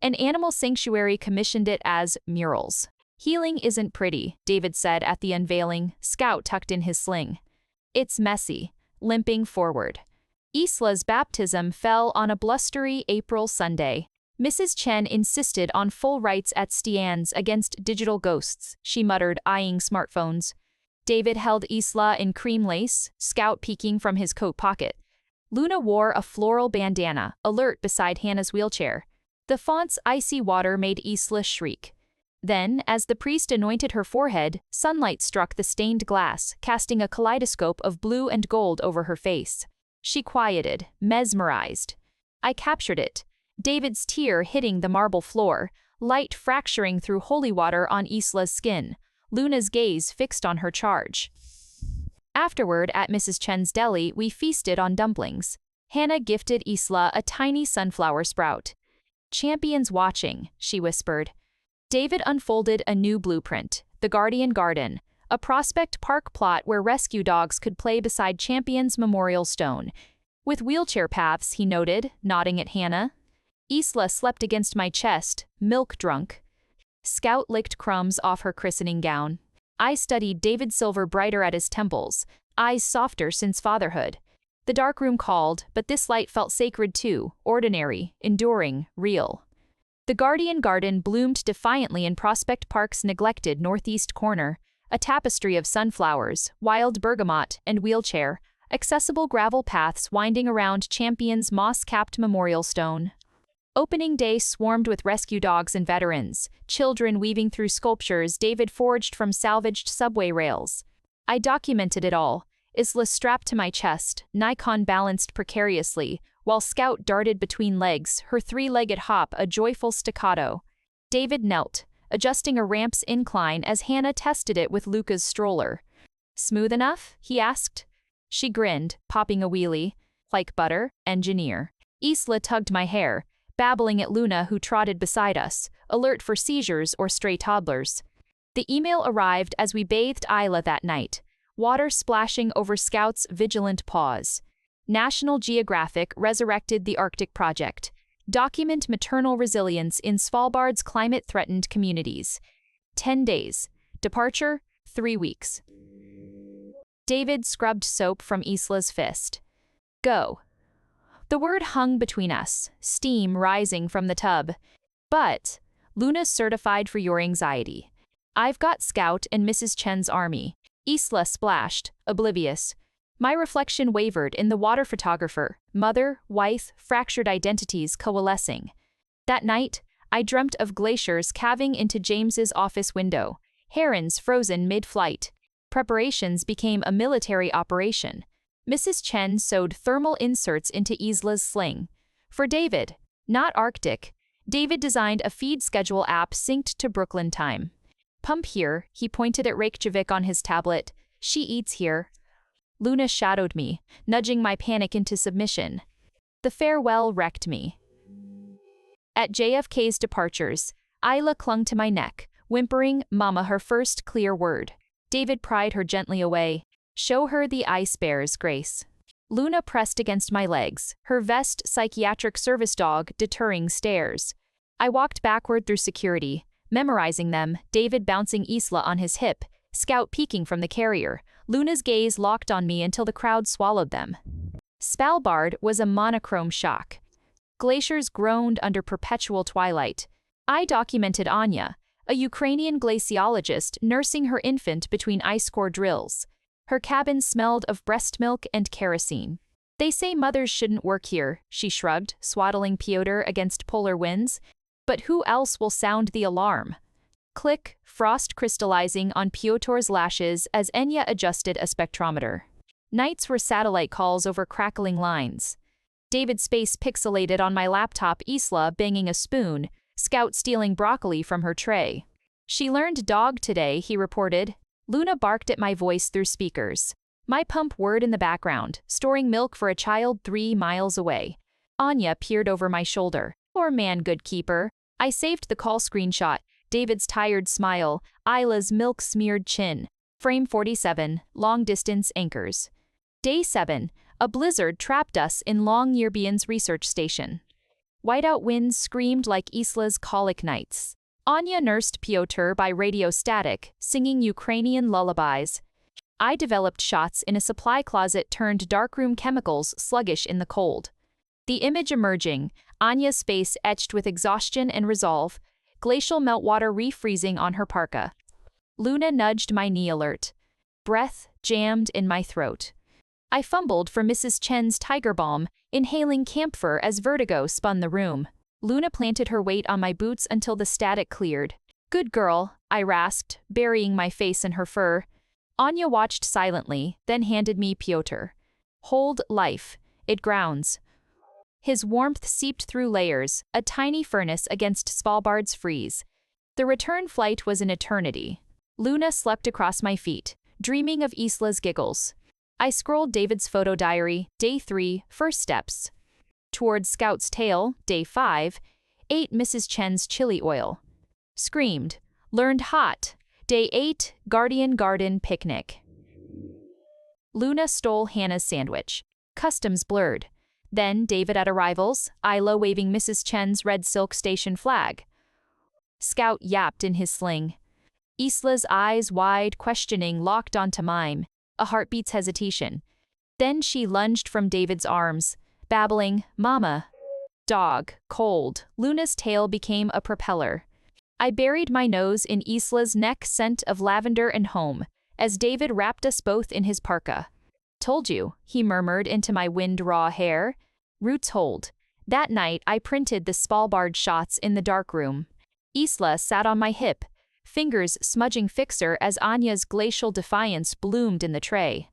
An animal sanctuary commissioned it as murals. Healing isn't pretty, David said at the unveiling, Scout tucked in his sling. It's messy, limping forward. Isla's baptism fell on a blustery April Sunday. Mrs. Chen insisted on full rights at Stian's against digital ghosts, she muttered, eyeing smartphones. David held Isla in cream lace, Scout peeking from his coat pocket. Luna wore a floral bandana, alert beside Hannah's wheelchair. The font's icy water made Isla shriek. Then, as the priest anointed her forehead, sunlight struck the stained glass, casting a kaleidoscope of blue and gold over her face. She quieted, mesmerized. I captured it. David's tear hitting the marble floor, light fracturing through holy water on Isla's skin, Luna's gaze fixed on her charge. Afterward, at Mrs. Chen's deli, we feasted on dumplings. Hannah gifted Isla a tiny sunflower sprout. "Champions watching," she whispered. David unfolded a new blueprint, the Guardian Garden, a Prospect Park plot where rescue dogs could play beside Champions Memorial Stone. "With wheelchair paths," he noted, nodding at Hannah. Isla slept against my chest, milk drunk. Scout licked crumbs off her christening gown. I studied David Silver brighter at his temples, eyes softer since fatherhood. The dark room called, but this light felt sacred too, ordinary, enduring, real. The Guardian Garden bloomed defiantly in Prospect Park's neglected northeast corner, a tapestry of sunflowers, wild bergamot, and wheelchair, accessible gravel paths winding around Champion's moss-capped memorial stone. Opening day swarmed with rescue dogs and veterans, children weaving through sculptures David forged from salvaged subway rails. I documented it all, Isla strapped to my chest, Nikon balanced precariously, while Scout darted between legs, her three-legged hop a joyful staccato. David knelt, adjusting a ramp's incline as Hannah tested it with Luca's stroller. "Smooth enough?" he asked. She grinned, popping a wheelie. "Like butter, engineer." Isla tugged my hair, babbling at Luna who trotted beside us, alert for seizures or stray toddlers. The email arrived as we bathed Isla that night, water splashing over Scout's vigilant paws. National Geographic resurrected the Arctic Project. Document maternal resilience in Svalbard's climate-threatened communities. 10 days. Departure, 3 weeks. David scrubbed soap from Isla's fist. "Go." The word hung between us, steam rising from the tub. "But, Luna's certified for your anxiety. I've got Scout and Mrs. Chen's army." Isla splashed, oblivious. My reflection wavered in the water photographer, mother, wife, fractured identities coalescing. That night, I dreamt of glaciers calving into James's office window, herons frozen mid-flight. Preparations became a military operation. Mrs. Chen sewed thermal inserts into Isla's sling. For David, not Arctic, David designed a feed schedule app synced to Brooklyn time. "Pump here," he pointed at Reykjavik on his tablet. "She eats here." Luna shadowed me, nudging my panic into submission. The farewell wrecked me. At JFK's departures, Isla clung to my neck, whimpering "Mama," her first clear word. David pried her gently away. "Show her the ice bear's grace." Luna pressed against my legs, her vest psychiatric service dog deterring stares. I walked backward through security, memorizing them, David bouncing Isla on his hip, Scout peeking from the carrier, Luna's gaze locked on me until the crowd swallowed them. Svalbard was a monochrome shock. Glaciers groaned under perpetual twilight. I documented Anya, a Ukrainian glaciologist nursing her infant between ice core drills. Her cabin smelled of breast milk and kerosene. "They say mothers shouldn't work here," she shrugged, swaddling Piotr against polar winds. "But who else will sound the alarm?" Click, frost crystallizing on Piotr's lashes as Enya adjusted a spectrometer. Nights were satellite calls over crackling lines. David's face pixelated on my laptop, Isla banging a spoon, Scout stealing broccoli from her tray. "She learned dog today," he reported. Luna barked at my voice through speakers. My pump whirred in the background, storing milk for a child 3 miles away. Anya peered over my shoulder. "Poor man, good keeper." I saved the call screenshot, David's tired smile, Isla's milk-smeared chin. Frame 47, long-distance anchors. Day 7, a blizzard trapped us in Longyearby's research station. Whiteout winds screamed like Isla's colic nights. Anya nursed Piotr by radio static, singing Ukrainian lullabies. I developed shots in a supply closet turned darkroom chemicals sluggish in the cold. The image emerging, Anya's face etched with exhaustion and resolve, glacial meltwater refreezing on her parka. Luna nudged my knee alert. Breath jammed in my throat. I fumbled for Mrs. Chen's tiger balm, inhaling camphor as vertigo spun the room. Luna planted her weight on my boots until the static cleared. "Good girl," I rasped, burying my face in her fur. Anya watched silently, then handed me Piotr. "Hold life. It grounds." His warmth seeped through layers, a tiny furnace against Svalbard's freeze. The return flight was an eternity. Luna slept across my feet, dreaming of Isla's giggles. I scrolled David's photo diary, day 3, first steps. Toward Scout's tail, day 5, ate Mrs. Chen's chili oil. Screamed, learned hot, day 8, Guardian Garden picnic. Luna stole Hannah's sandwich. Customs blurred. Then David at arrivals, Isla waving Mrs. Chen's red silk station flag. Scout yapped in his sling. Isla's eyes wide, questioning, locked onto mine, a heartbeat's hesitation. Then she lunged from David's arms, babbling, Mama. Dog, cold, Luna's tail became a propeller. I buried my nose in Isla's neck scent of lavender and home, as David wrapped us both in his parka. Told you, he murmured into my wind-raw hair. Roots hold. That night I printed the Svalbard shots in the darkroom. Isla sat on my hip, fingers smudging fixer as Anya's glacial defiance bloomed in the tray.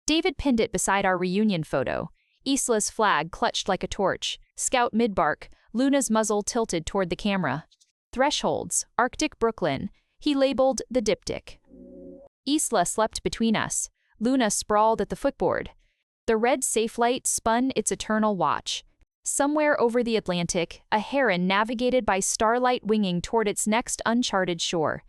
David pinned it beside our reunion photo. Isla's flag clutched like a torch, Scout mid-bark, Luna's muzzle tilted toward the camera. Thresholds, Arctic Brooklyn, he labeled the diptych. Isla slept between us. Luna sprawled at the footboard. The red safe light spun its eternal watch. Somewhere over the Atlantic, a heron navigated by starlight winging toward its next uncharted shore.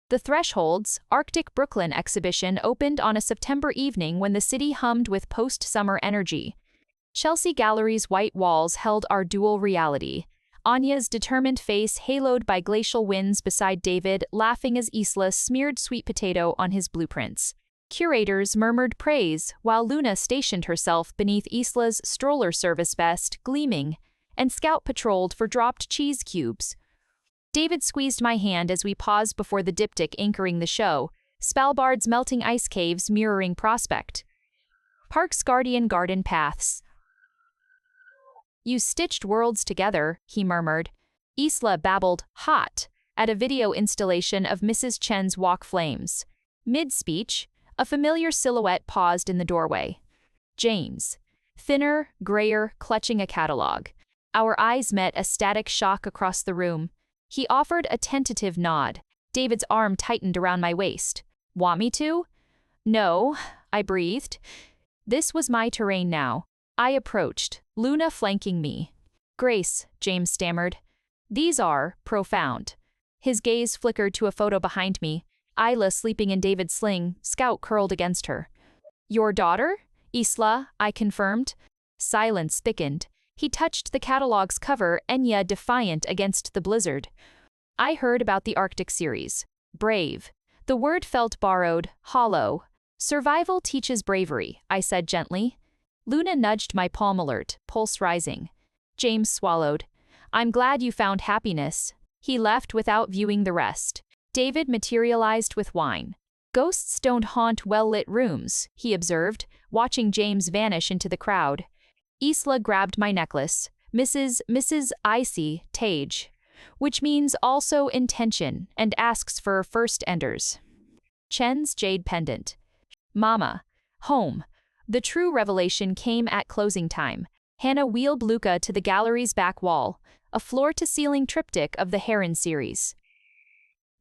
The Thresholds, Arctic Brooklyn exhibition opened on a September evening when the city hummed with post-summer energy. Chelsea Gallery's white walls held our dual reality. Anya's determined face haloed by glacial winds beside David, laughing as Isla smeared sweet potato on his blueprints. Curators murmured praise, while Luna stationed herself beneath Isla's stroller service vest, gleaming, and Scout patrolled for dropped cheese cubes. David squeezed my hand as we paused before the diptych anchoring the show, Svalbard's melting ice caves mirroring Prospect. Park's Guardian Garden paths. You stitched worlds together, he murmured. Isla babbled, hot, at a video installation of Mrs. Chen's Walk Flames. Mid-speech, a familiar silhouette paused in the doorway. James. Thinner, grayer, clutching a catalog. Our eyes met a static shock across the room. He offered a tentative nod. David's arm tightened around my waist. Want me to? No, I breathed. This was my terrain now. I approached, Luna flanking me. Grace, James stammered. These are profound. His gaze flickered to a photo behind me. Isla sleeping in David's sling, Scout curled against her. Your daughter? Isla, I confirmed. Silence thickened. He touched the catalog's cover, Enya defiant against the blizzard. I heard about the Arctic series. Brave. The word felt borrowed, hollow. Survival teaches bravery, I said gently. Luna nudged my palm alert, pulse rising. James swallowed. I'm glad you found happiness. He left without viewing the rest. David materialized with wine. Ghosts don't haunt well-lit rooms, he observed, watching James vanish into the crowd. Isla grabbed my necklace, Mrs. Icy Tage, which means also intention, and asks for first enders. Chen's jade pendant. Mama. Home. The true revelation came at closing time. Hannah wheeled Luca to the gallery's back wall, a floor-to-ceiling triptych of the Heron series.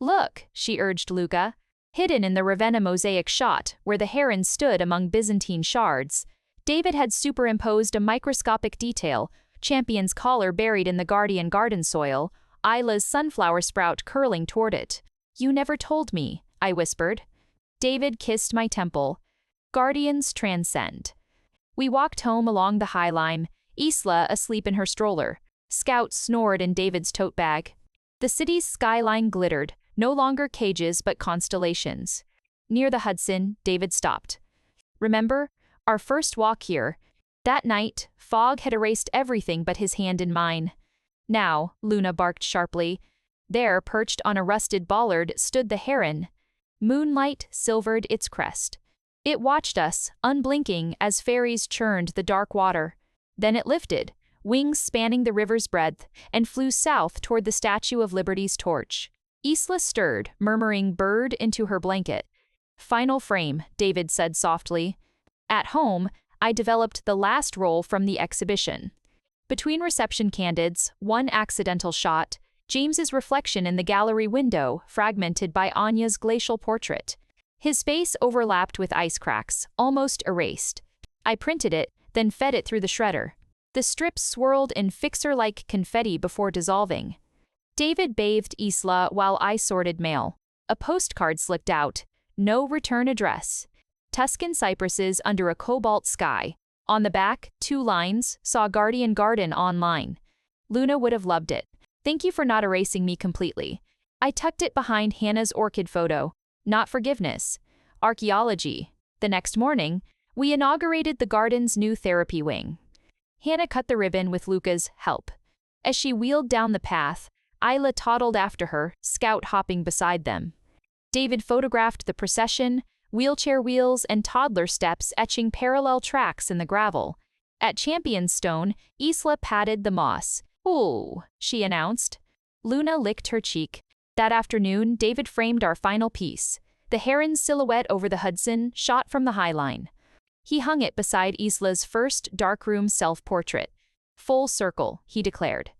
Look, she urged Luca, hidden in the Ravenna mosaic shot, where the heron stood among Byzantine shards. David had superimposed a microscopic detail, Champion's collar buried in the Guardian garden soil, Isla's sunflower sprout curling toward it. You never told me, I whispered. David kissed my temple. Guardians transcend. We walked home along the High Line, Isla asleep in her stroller. Scout snored in David's tote bag. The city's skyline glittered, no longer cages but constellations. Near the Hudson, David stopped. Remember? Our first walk here. That night, fog had erased everything but his hand in mine. Now, Luna barked sharply. There, perched on a rusted bollard, stood the heron. Moonlight silvered its crest. It watched us, unblinking, as fairies churned the dark water. Then it lifted, wings spanning the river's breadth, and flew south toward the Statue of Liberty's torch. Isla stirred, murmuring bird into her blanket. Final frame, David said softly. At home, I developed the last roll from the exhibition. Between reception candids, one accidental shot, James's reflection in the gallery window, fragmented by Anya's glacial portrait. His face overlapped with ice cracks, almost erased. I printed it, then fed it through the shredder. The strips swirled in fixer-like confetti before dissolving. David bathed Isla while I sorted mail. A postcard slipped out. No return address. Tuscan cypresses under a cobalt sky. On the back, 2 lines, saw Guardian Garden online. Luna would have loved it. Thank you for not erasing me completely. I tucked it behind Hannah's orchid photo. Not forgiveness. Archaeology. The next morning, we inaugurated the garden's new therapy wing. Hannah cut the ribbon with Luca's help. As she wheeled down the path, Isla toddled after her, Scout hopping beside them. David photographed the procession, wheelchair wheels and toddler steps etching parallel tracks in the gravel. At Champion's Stone, Isla patted the moss. "Ooh," she announced. Luna licked her cheek. That afternoon, David framed our final piece, the heron's silhouette over the Hudson, shot from the High Line. He hung it beside Isla's first darkroom self-portrait. "Full circle," he declared.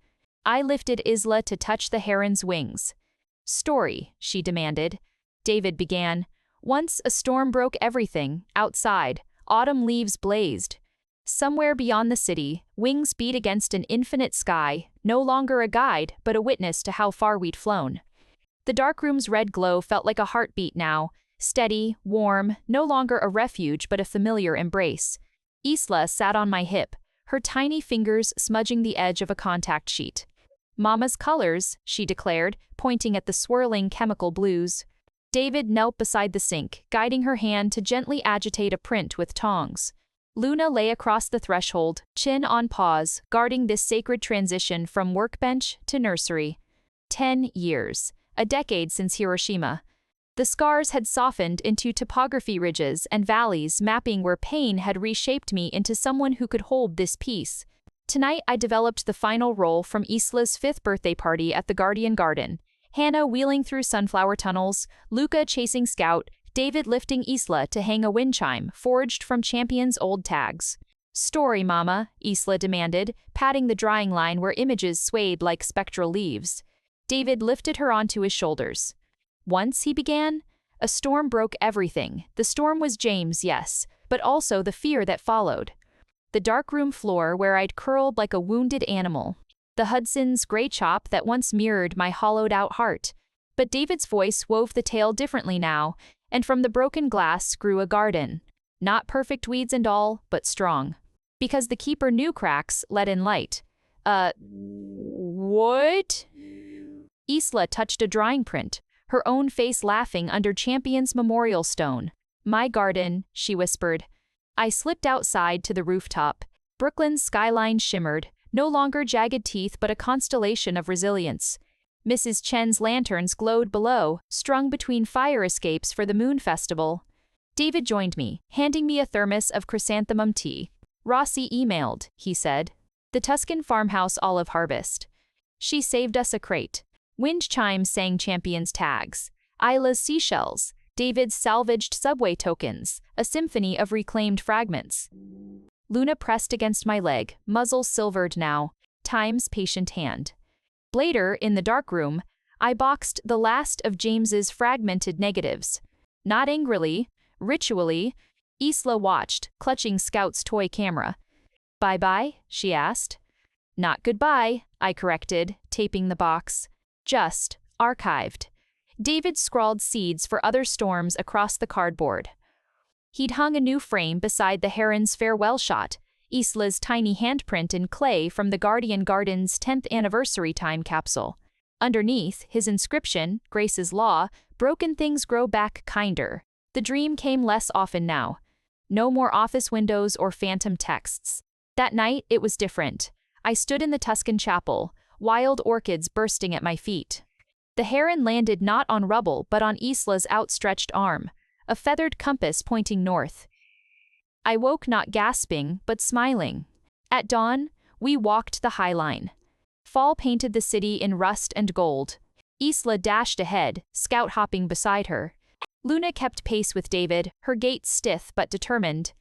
I lifted Isla to touch the heron's wings. "Story," she demanded. David began. "Once a storm broke everything, outside, autumn leaves blazed. Somewhere beyond the city, wings beat against an infinite sky, no longer a guide, but a witness to how far we'd flown. The darkroom's red glow felt like a heartbeat now, steady, warm, no longer a refuge but a familiar embrace. Isla sat on my hip, her tiny fingers smudging the edge of a contact sheet. "Mama's colors," she declared, pointing at the swirling chemical blues. David knelt beside the sink, guiding her hand to gently agitate a print with tongs. Luna lay across the threshold, chin on paws, guarding this sacred transition from workbench to nursery. 10 years, a decade since Hiroshima. The scars had softened into topography ridges and valleys, mapping where pain had reshaped me into someone who could hold this piece. Tonight I developed the final role from Isla's 5th birthday party at the Guardian Garden. Hannah wheeling through sunflower tunnels, Luca chasing Scout, David lifting Isla to hang a wind chime forged from Champion's old tags. "Story, Mama," Isla demanded, patting the drying line where images swayed like spectral leaves. David lifted her onto his shoulders. "Once," he began, "a storm broke everything. The storm was James, yes, but also the fear that followed. The darkroom floor where I'd curled like a wounded animal. The Hudson's gray chop that once mirrored my hollowed-out heart. But David's voice wove the tale differently now, and from the broken glass grew a garden. Not perfect weeds and all, but strong. Because the keeper knew cracks let in light." What?" Isla touched a drawing print, her own face laughing under Champion's memorial stone. "My garden," she whispered. I slipped outside to the rooftop. Brooklyn's skyline shimmered, no longer jagged teeth but a constellation of resilience. Mrs. Chen's lanterns glowed below, strung between fire escapes for the Moon Festival. David joined me, handing me a thermos of chrysanthemum tea. "Rossi emailed," he said. "The Tuscan farmhouse olive harvest. She saved us a crate." Wind chimes sang Champion's tags. Isla's seashells, David's salvaged subway tokens, a symphony of reclaimed fragments. Luna pressed against my leg, muzzle silvered now, time's patient hand. Later, in the darkroom, I boxed the last of James's fragmented negatives. Not angrily, ritually, Isla watched, clutching Scout's toy camera. "Bye-bye?" she asked. "Not goodbye," I corrected, taping the box. "Just archived." David scrawled seeds for other storms across the cardboard. He'd hung a new frame beside the heron's farewell shot, Isla's tiny handprint in clay from the Guardian Garden's 10th anniversary time capsule. Underneath, his inscription, Grace's Law, "Broken things grow back kinder." The dream came less often now. No more office windows or phantom texts. That night, it was different. I stood in the Tuscan chapel, wild orchids bursting at my feet. The heron landed not on rubble but on Isla's outstretched arm, a feathered compass pointing north. I woke not gasping, but smiling. At dawn, we walked the High Line. Fall painted the city in rust and gold. Isla dashed ahead, Scout hopping beside her. Luna kept pace with David, her gait stiff but determined.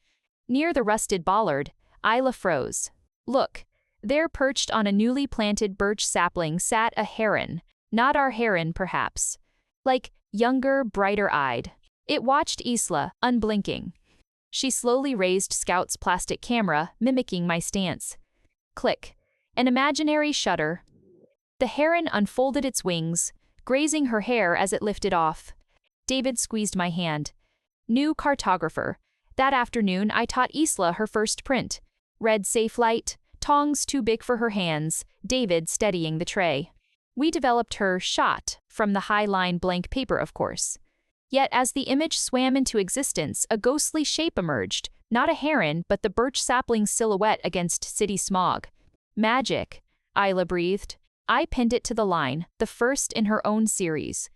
Near the rusted bollard, Isla froze. "Look, There, perched on a newly planted birch sapling, sat a heron. Not our heron, perhaps. Like, younger, brighter-eyed. It watched Isla, unblinking. She slowly raised Scout's plastic camera, mimicking my stance. Click. An imaginary shutter. The heron unfolded its wings, grazing her hair as it lifted off. David squeezed my hand. New cartographer. That afternoon, I taught Isla her first print. Red safe light, tongs too big for her hands, David steadying the tray. We developed her shot, from the high-line blank paper, of course. Yet as the image swam into existence, a ghostly shape emerged, not a heron, but the birch sapling's silhouette against city smog. Magic, Isla breathed. I pinned it to the line, the first in her own series.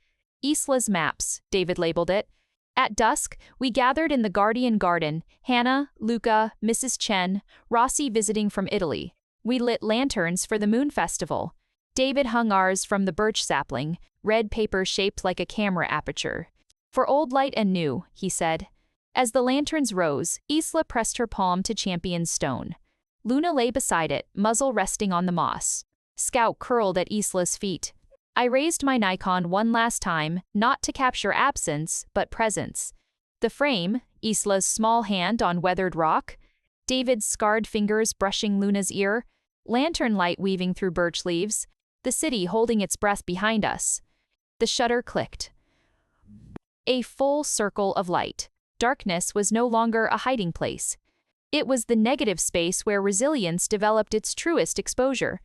Isla's Maps, David labeled it. At dusk, we gathered in the Guardian Garden, Hannah, Luca, Mrs. Chen, Rossi visiting from Italy. We lit lanterns for the Moon Festival. David hung ours from the birch sapling, red paper shaped like a camera aperture. For old light and new, he said. As the lanterns rose, Isla pressed her palm to Champion's stone. Luna lay beside it, muzzle resting on the moss. Scout curled at Isla's feet. I raised my Nikon one last time, not to capture absence, but presence. The frame, Isla's small hand on weathered rock, David's scarred fingers brushing Luna's ear, lantern light weaving through birch leaves, the city holding its breath behind us. The shutter clicked. A full circle of light. Darkness was no longer a hiding place. It was the negative space where resilience developed its truest exposure.